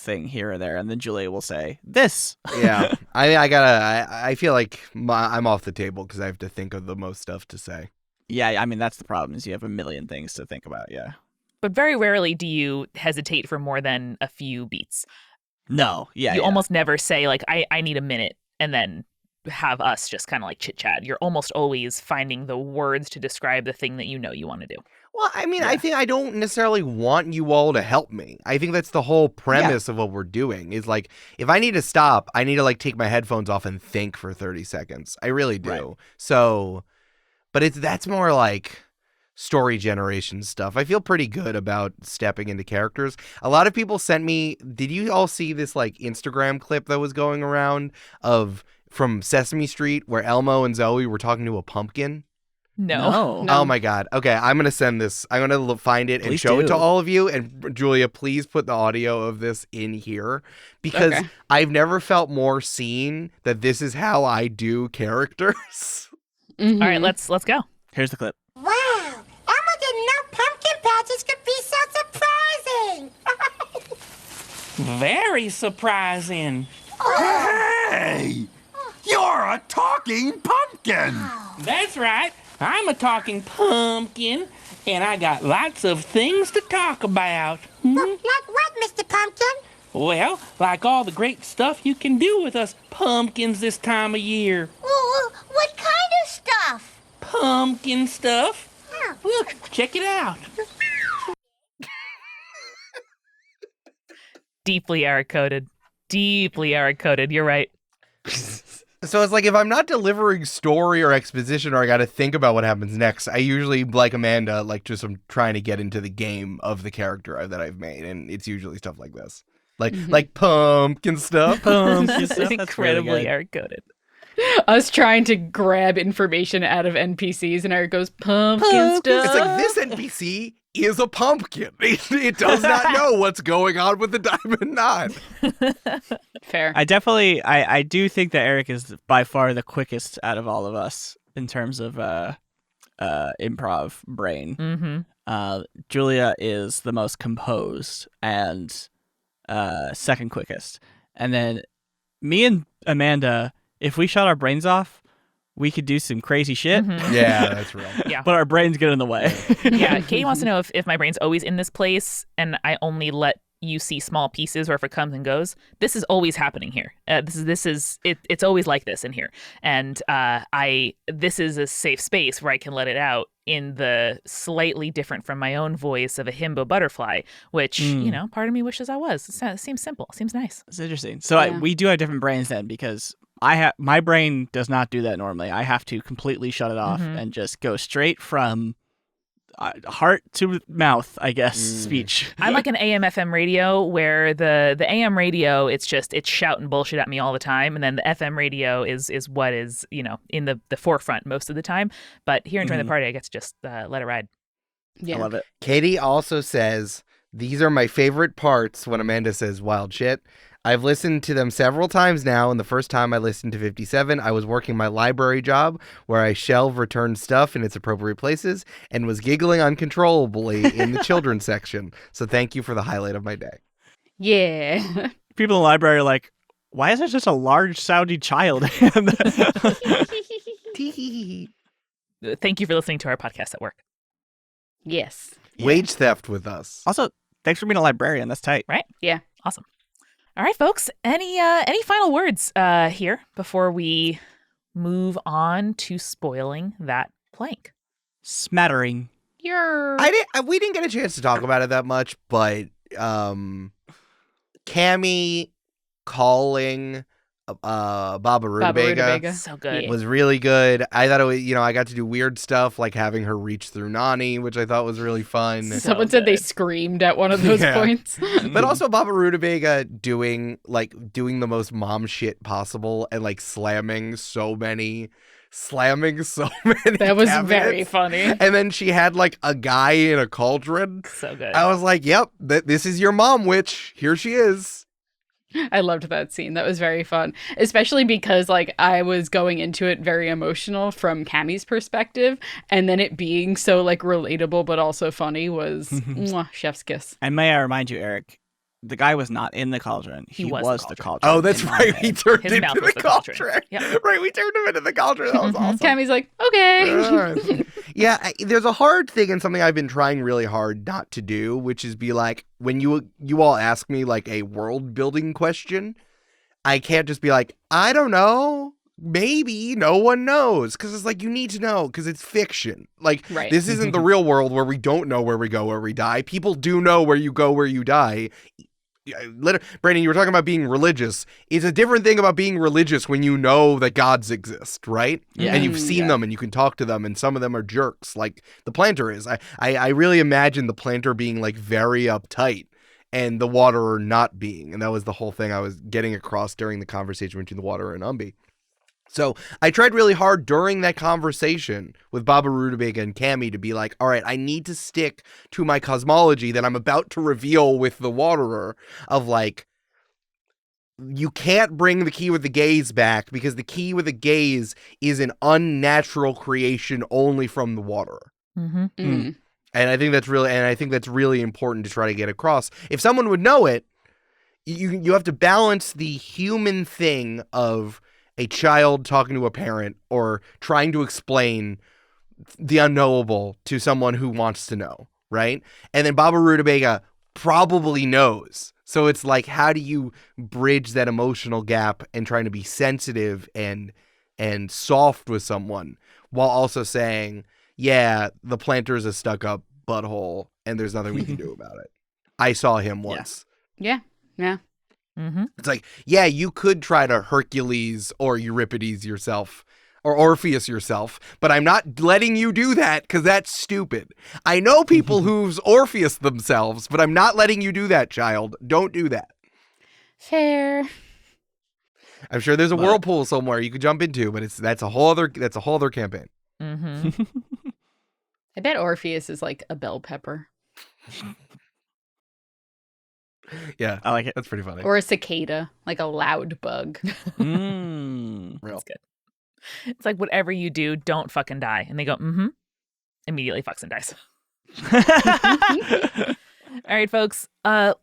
thing here or there, and then Julia will say this. Yeah. I feel like I'm off the table because I have to think of the most stuff to say. Yeah, I mean, that's the problem, is you have a million things to think about. Yeah. But very rarely do you hesitate for more than a few beats. No. Yeah. You almost never say, like, I need a minute, and then have us just kind of like chit chat. You're almost always finding the words to describe the thing that you know you want to do. Well, I mean, Yeah. I think I don't necessarily want you all to help me. I think that's the whole premise of what we're doing is like, if I need to stop, I need to like take my headphones off and think for 30 seconds. I really do. Right. So But that's more like story generation stuff. I feel pretty good about stepping into characters. A lot of people sent me, did you all see this like Instagram clip that was going around from Sesame Street where Elmo and Zoe were talking to a pumpkin? No. Oh my God. Okay, I'm going to send this. I'm going to find it and show it to all of you. And Julia, please put the audio of this in here because I've never felt more seen that this is how I do characters. Mm-hmm. All right, let's go. Here's the clip. Wow, Elmo didn't know pumpkin patches could be so surprising. Very surprising. Hey, you're a talking pumpkin. That's right. I'm a talking pumpkin, and I got lots of things to talk about. Like what, Mr. Pumpkin? Well, like all the great stuff you can do with us pumpkins this time of year. What kind of stuff? Pumpkin stuff. Look, check it out. Deeply Eric-coded. Deeply Eric-coded. You're right. So it's like if I'm not delivering story or exposition or I got to think about what happens next, I usually, like Amanda, like just I'm trying to get into the game of the character that I've made, and it's usually stuff like this. Like pumpkin stuff. Pumpkin stuff. That's Incredibly really good. Eric-coded. Us trying to grab information out of NPCs, and Eric goes, pumpkin stuff. It's like this NPC is a pumpkin. It does not know what's going on with the diamond knot. Fair. I do think that Eric is by far the quickest out of all of us in terms of improv brain. Mm-hmm. Julia is the most composed and second quickest. And then me and Amanda, if we shut our brains off, we could do some crazy shit. Mm-hmm. Yeah, that's real. Yeah. But our brains get in the way. Yeah, Katie wants to know if my brain's always in this place and I only let you see small pieces or if it comes and goes. This is always happening here. It's always like this in here. And this is a safe space where I can let it out in the slightly different from my own voice of a himbo butterfly, which, part of me wishes I was. It seems simple. It seems nice. It's interesting. So we do have different brains then because my brain does not do that normally. I have to completely shut it off and just go straight from heart to mouth, I guess, speech. I'm like an AM FM radio where the AM radio, it's shouting bullshit at me all the time. And then the FM radio is what is, in the forefront most of the time. But here in Join the Party, I get to just let it ride. Yeah. I love it. Katie also says, these are my favorite parts when Amanda says wild shit. I've listened to them several times now, and the first time I listened to 57, I was working my library job where I shelve returned stuff in its appropriate places and was giggling uncontrollably in the children's section. So thank you for the highlight of my day. Yeah. People in the library are like, why is there such a large sounding child? Thank you for listening to our podcast at work. Yes. Wage theft with us. Also, thanks for being a librarian. That's tight. Right? Yeah. Awesome. All right, folks. Any final words here before we move on to spoiling that plank? Smattering. We didn't get a chance to talk about it that much, but Cammy calling Baba Rutabaga So good. was really good. I thought it was, I got to do weird stuff like having her reach through Nani, which I thought was really fun. Someone said they screamed at one of those points. But also Baba Rutabaga doing the most mom shit possible and like slamming so many That was cabinets. very funny. And then she had like a guy in a cauldron. So good. I was like, yep, this is your mom witch. Here she is. I loved that scene. That was very fun, especially because like I was going into it very emotional from Cammy's perspective, and then it being so like relatable but also funny was mwah, chef's kiss. And may I remind you, Eric, the guy was not in the cauldron. He was the cauldron. Oh, that's right. He turned His into mouth was the the cauldron. cauldron. Yep. Right, we turned him into the cauldron. That was awesome. Cammy's like, okay. Yeah, there's a hard thing and something I've been trying really hard not to do, which is be like, when you all ask me like a world building question, I can't just be like, I don't know. Maybe no one knows, because it's like you need to know because it's fiction. Like Right. This isn't the real world where we don't know where we go, where we die. People do know where you go, where you die. Brandon, you were talking about being religious. It's a different thing about being religious when you know that gods exist, right? Yeah. And you've seen them and you can talk to them, and some of them are jerks, like the planter is. I really imagine the planter being like very uptight and the waterer not being. And that was the whole thing I was getting across during the conversation between the waterer and Umbi. So I tried really hard during that conversation with Baba Rutabaga and Cammy to be like, all right, I need to stick to my cosmology that I'm about to reveal with the waterer of like, you can't bring the key with the gaze back because the key with the gaze is an unnatural creation only from the waterer. Mm. And I think that's really important to try to get across. If someone would know it, you have to balance the human thing of a child talking to a parent or trying to explain the unknowable to someone who wants to know, right? And then Baba Rutabaga probably knows. So it's like, how do you bridge that emotional gap and trying to be sensitive and soft with someone while also saying, yeah, the planter's a stuck-up butthole and there's nothing we can do about it. I saw him once. Yeah. Mm-hmm. It's like, yeah, you could try to Hercules or Euripides yourself or Orpheus yourself, but I'm not letting you do that because that's stupid. I know people who's Orpheus themselves, but I'm not letting you do that, child. Don't do that. Fair. I'm sure there's a whirlpool somewhere you could jump into, but that's a whole other campaign. Mm-hmm. I bet Orpheus is like a bell pepper. Yeah, I like it. That's pretty funny. Or a cicada, like a loud bug. Mm. Real. That's good. It's like, whatever you do, don't fucking die. And they go, mm-hmm. Immediately fucks and dies. All right, folks.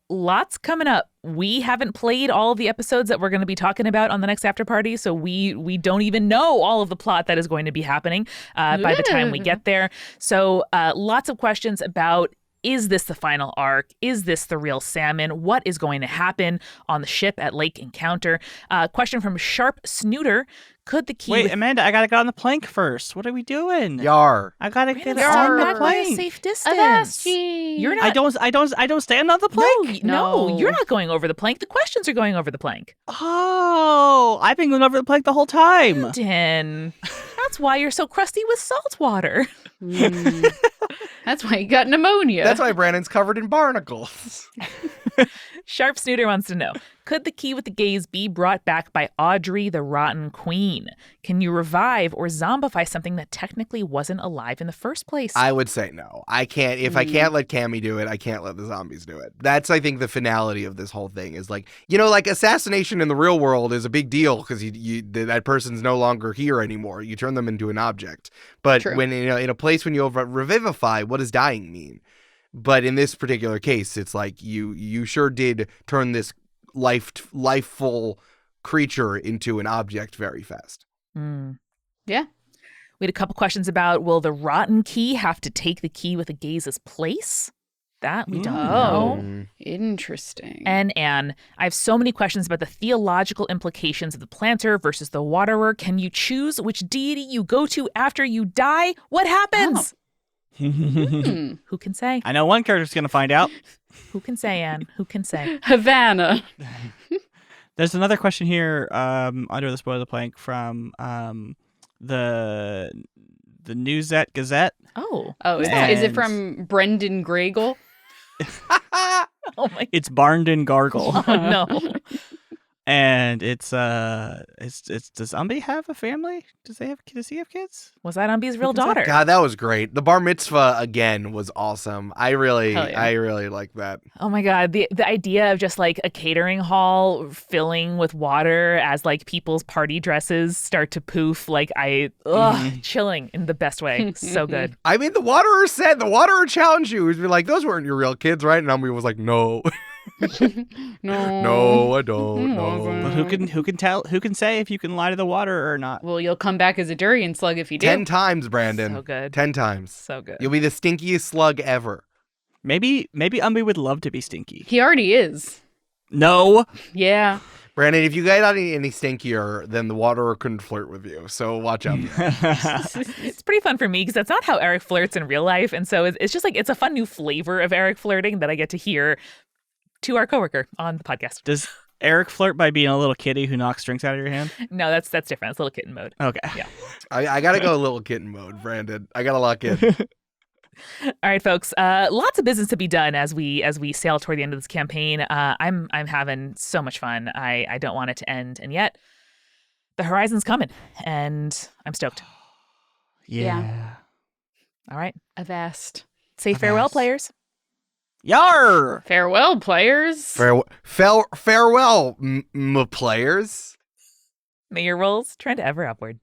Lots coming up. We haven't played all of the episodes that we're going to be talking about on the next after party, so we don't even know all of the plot that is going to be happening by the time we get there. So lots of questions about, is this the final arc? Is this the real Salmon? What is going to happen on the ship at Lake Encounter? Question from Sharp Snooter. Could the key... Wait, Amanda, I gotta get on the plank first. What are we doing? Yar. I gotta get Yar, on the back by a plank. safe distance. Avaschi. You're not... I don't stand on the plank. No, No. you're not going over the plank. The questions are going over the plank. Oh, I've been going over the plank the whole time. Brandon, that's why you're so crusty with salt water. That's why you got pneumonia. That's why Brandon's covered in barnacles. Sharp Snooter wants to know, could the key with the gaze be brought back by Audrey the Rotten Queen? Can you revive or zombify something that technically wasn't alive in the first place? I would say no. I can't. If I can't let Cammy do it, I can't let the zombies do it. That's, I think, the finality of this whole thing is like, like assassination in the real world is a big deal because that person's no longer here anymore. You turn them into an object. But True. when in a place when you revivify, what does dying mean? But in this particular case, it's like you sure did turn this lifeful creature into an object very fast. Yeah. We had a couple questions about, will the rotten key have to take the key with a gaze's place? That we don't know. Interesting. And Anne, I have so many questions about the theological implications of the planter versus the waterer. Can you choose which deity you go to after you die? What happens? Who can say? I know one character's gonna find out. Who can say, Anne? Who can say? Havana. There's another question here under the spoiler plank from the Newsette Gazette. Oh, Is it from Brendan Grugle? oh my! It's Barnden Gargle. Oh no! And it's does Umbi have a family? Does he have kids? Was that Umbi's real daughter? God, that was great. The bar mitzvah again was awesome. I really like that. Oh my God. The idea of just like a catering hall filling with water as like people's party dresses start to poof, like chilling in the best way. So good. I mean, the waterer challenged you. He'd be like, those weren't your real kids, right? And Umbi was like, no. No, I don't know. But who can say if you can lie to the water or not? Well, you'll come back as a durian slug if you do. 10 times, Brandon. So good. 10 times. So good. You'll be the stinkiest slug ever. Maybe Umbi would love to be stinky. He already is. No. Yeah. Brandon, if you got any stinkier, then the waterer couldn't flirt with you. So watch out. It's pretty fun for me because that's not how Eric flirts in real life. And so it's just like, it's a fun new flavor of Eric flirting that I get to hear to our coworker on the podcast. Does Eric flirt by being a little kitty who knocks drinks out of your hand? No, that's different. It's little kitten mode. Okay. Yeah. I gotta go a little kitten mode, Brandon. I gotta lock in. All right, folks. Lots of business to be done as we sail toward the end of this campaign. I'm having so much fun. I don't want it to end, and yet the horizon's coming, and I'm stoked. Yeah. All right. Avast. Say farewell, players. Yar! Farewell, players. Farewell, players. May your rolls trend ever upward.